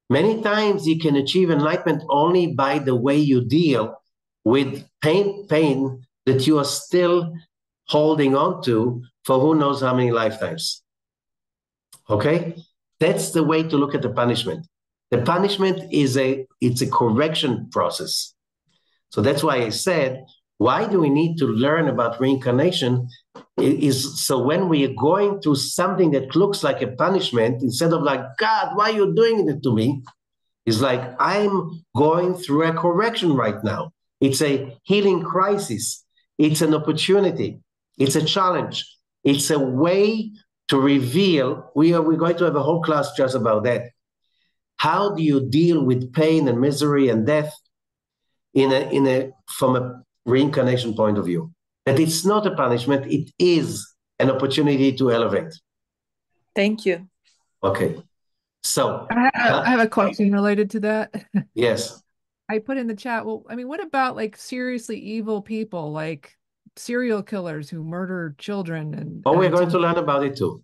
Many times you can achieve enlightenment only by the way you deal with pain that you are still holding on to for who knows how many lifetimes. Okay? That's the way to look at the punishment. The punishment it's a correction process. So that's why I said, why do we need to learn about reincarnation? So when we are going through something that looks like a punishment, instead of like, God, why are you doing it to me? It's like, I'm going through a correction right now. It's a healing crisis. It's an opportunity. It's a challenge. It's a way to reveal. We're going to have a whole class just about that. How do you deal with pain and misery and death from a reincarnation point of view? That it's not a punishment, it is an opportunity to elevate. Thank you. Okay. So I have a question related to that. Yes. I put in the chat, well, I mean, what about like seriously evil people, like serial killers who murder children? And we're going to learn about it too.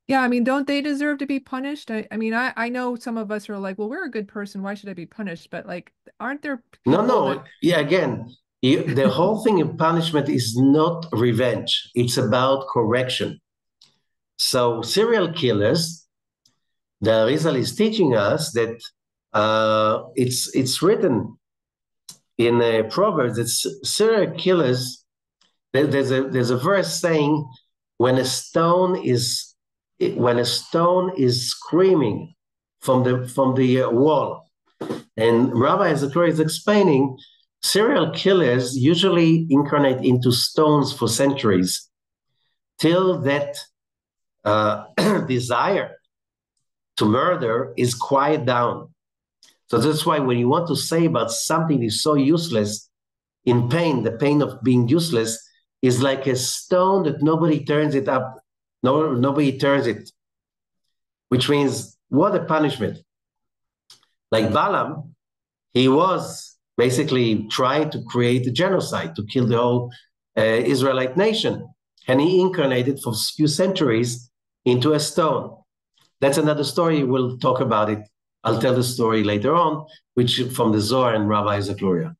Yeah, I mean, don't they deserve to be punished? I mean, I know some of us are like, well, we're a good person, why should I be punished? But like, aren't there people No. Yeah, again, the whole thing in punishment is not revenge. It's about correction. So serial killers, the Arizal is teaching us that it's written in Proverbs that serial killers, there's a verse saying, when a stone is screaming from the wall, and Rabbi Ezekiel is explaining, serial killers usually incarnate into stones for centuries till that desire to murder is quiet down. So that's why when you want to say about something that is so useless, in pain, the pain of being useless is like a stone that nobody turns it up. Nobody turns it, which means what a punishment. Like Balaam, he was basically trying to create a genocide, to kill the whole Israelite nation. And he incarnated for a few centuries into a stone. That's another story. We'll talk about it I'll tell the story later on, which from the Zohar and Rabbi Lurie.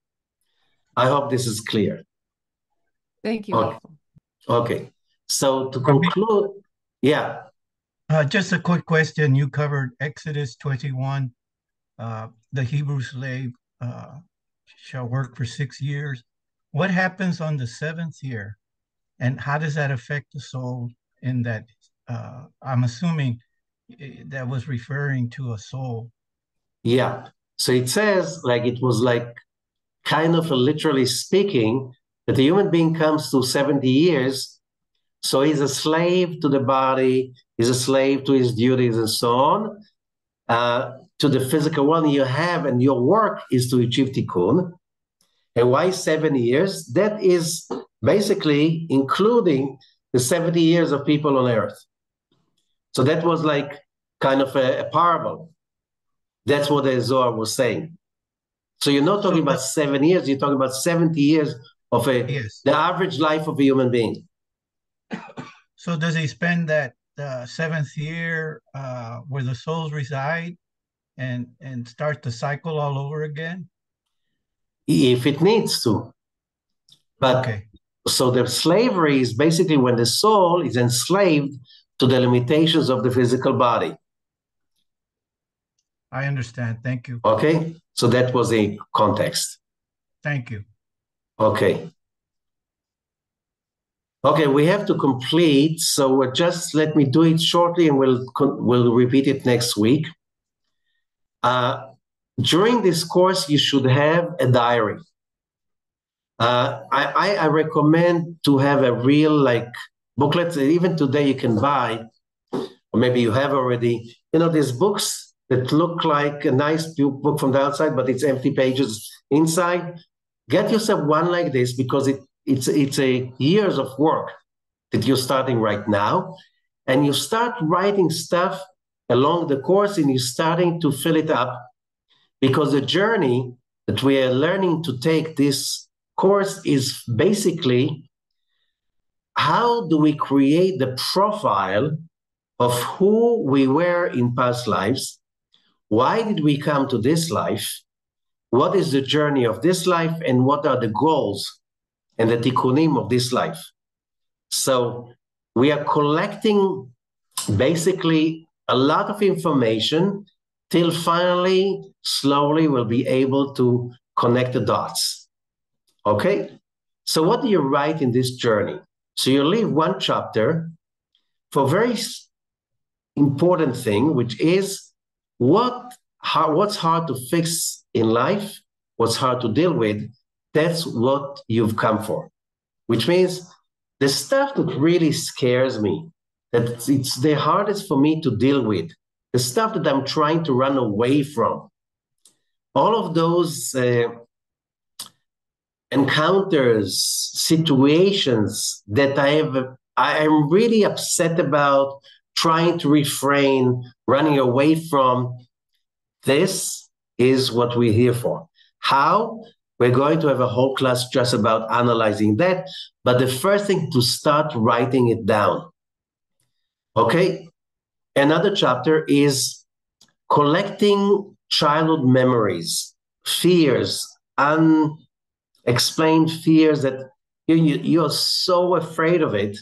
I hope this is clear. Thank you. Okay. Okay. So to conclude, yeah. Just a quick question. You covered Exodus 21. The Hebrew slave shall work for 6 years. What happens on the 7th year? And how does that affect the soul in that? I'm assuming that was referring to a soul. Yeah. So it says, like, it was like kind of literally speaking, that the human being comes to 70 years. So he's a slave to the body, he's a slave to his duties and so on, to the physical one you have, and your work is to achieve tikkun. And why 7 years? That is basically including the 70 years of people on earth. So that was like kind of a parable. That's what the Zohar was saying. So you're not talking about 7 years, you're talking about 70 years of the average life of a human being. So does he spend that 7th year where the souls reside and start the cycle all over again? If it needs to. But so the slavery is basically when the soul is enslaved to the limitations of the physical body. I understand. Thank you. Okay. So that was the context. Thank you. Okay. Okay, we have to complete. So just let me do it shortly and we'll repeat it next week. During this course, you should have a diary. I recommend to have a real booklet. Even today you can buy, or maybe you have already, these books that look like a nice book from the outside, but it's empty pages inside. Get yourself one like this, because it's a years of work that you're starting right now. And you start writing stuff along the course and you're starting to fill it up, because the journey that we are learning to take this course is basically how do we create the profile of who we were in past lives? Why did we come to this life? What is the journey of this life? And what are the goals and the tikkunim of this life? So we are collecting basically a lot of information till finally, slowly, we'll be able to connect the dots. Okay? So what do you write in this journey? So you leave one chapter for a very important thing, which is what's hard to fix in life, what's hard to deal with. That's what you've come for, which means the stuff that really scares me, that it's the hardest for me to deal with, the stuff that I'm trying to run away from, all of those encounters, situations that I'm really upset about, trying to refrain, running away from. This is what we're here for. How? We're going to have a whole class just about analyzing that. But the first thing, to start writing it down. Okay? Another chapter is collecting childhood memories, fears, unexplained fears that you're so afraid of it.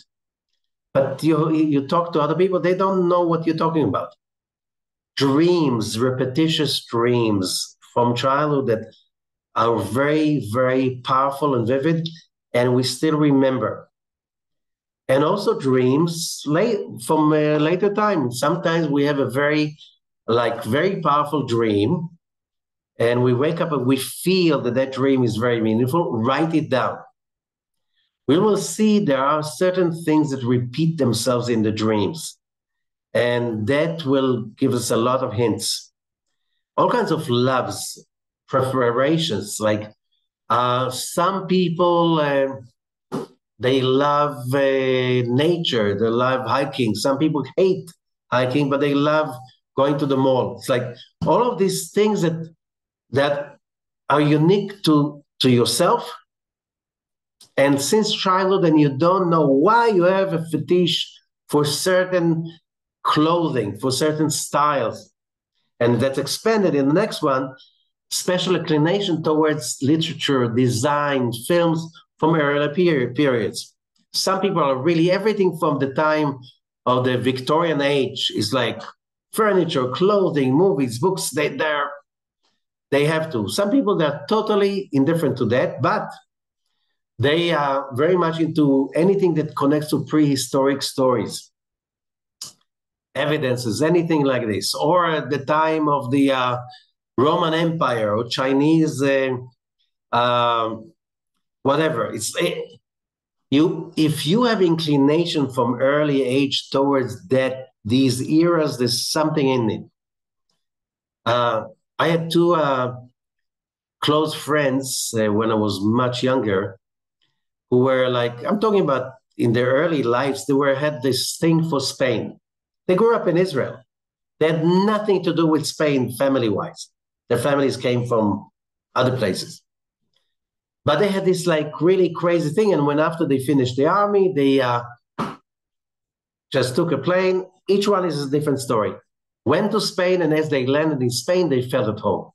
But you talk to other people, they don't know what you're talking about. Dreams, repetitious dreams from childhood that are very, very powerful and vivid, and we still remember. And also dreams from a later time. Sometimes we have a very powerful dream, and we wake up and we feel that dream is very meaningful. Write it down. We will see there are certain things that repeat themselves in the dreams, and that will give us a lot of hints. All kinds of loves, preparations, like some people, they love nature, they love hiking. Some people hate hiking, but they love going to the mall. It's like all of these things that are unique to yourself. And since childhood, and you don't know why, you have a fetish for certain clothing, for certain styles. And that's expanded in the next one, special inclination towards literature, design, films from earlier periods. Some people are really everything from the time of the Victorian age is like furniture, clothing, movies, books. They have to. Some people they're totally indifferent to that, but they are very much into anything that connects to prehistoric stories, evidences, anything like this, or at the time of the Roman Empire or Chinese, whatever. If you have inclination from early age towards these eras, there's something in it. I had two close friends when I was much younger, who were like, I'm talking about in their early lives, they had this thing for Spain. They grew up in Israel. They had nothing to do with Spain family-wise. Their families came from other places. But they had this like really crazy thing. And when after they finished the army, they just took a plane. Each one is a different story. Went to Spain, and as they landed in Spain, they felt at home.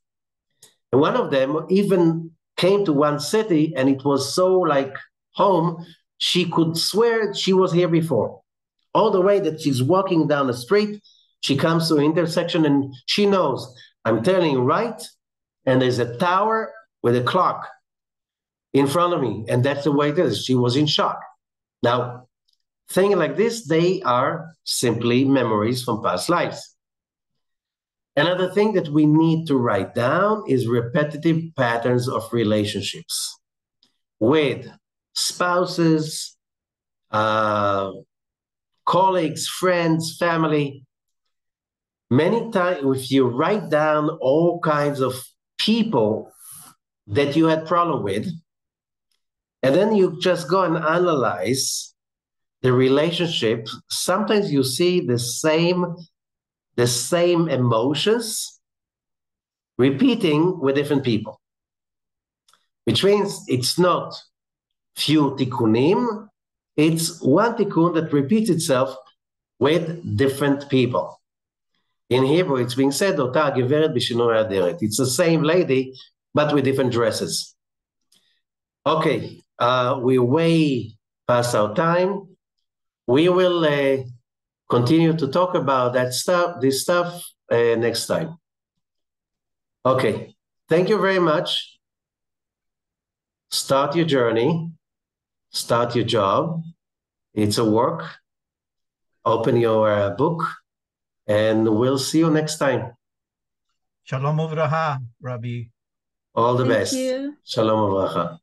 And one of them even came to one city, and it was so like home, she could swear she was here before. All the way that she's walking down the street, she comes to an intersection, and she knows, I'm turning right, and there's a tower with a clock in front of me, and that's the way it is. She was in shock. Now, things like this, they are simply memories from past lives. Another thing that we need to write down is repetitive patterns of relationships with spouses, colleagues, friends, family. Many times, if you write down all kinds of people that you had problem with, and then you just go and analyze the relationship, sometimes you see the same emotions repeating with different people, which means it's not few tikkunim, it's one tikkun that repeats itself with different people. In Hebrew, it's being said, Ota geveret b'shinoi aderet. It's the same lady, but with different dresses. Okay, we're way past our time. We will continue to talk about this stuff next time. Okay, thank you very much. Start your journey, start your job. It's a work. Open your book, and we'll see you next time. Shalom uvracha, Rabbi. All the Thank best. you. Shalom uvracha.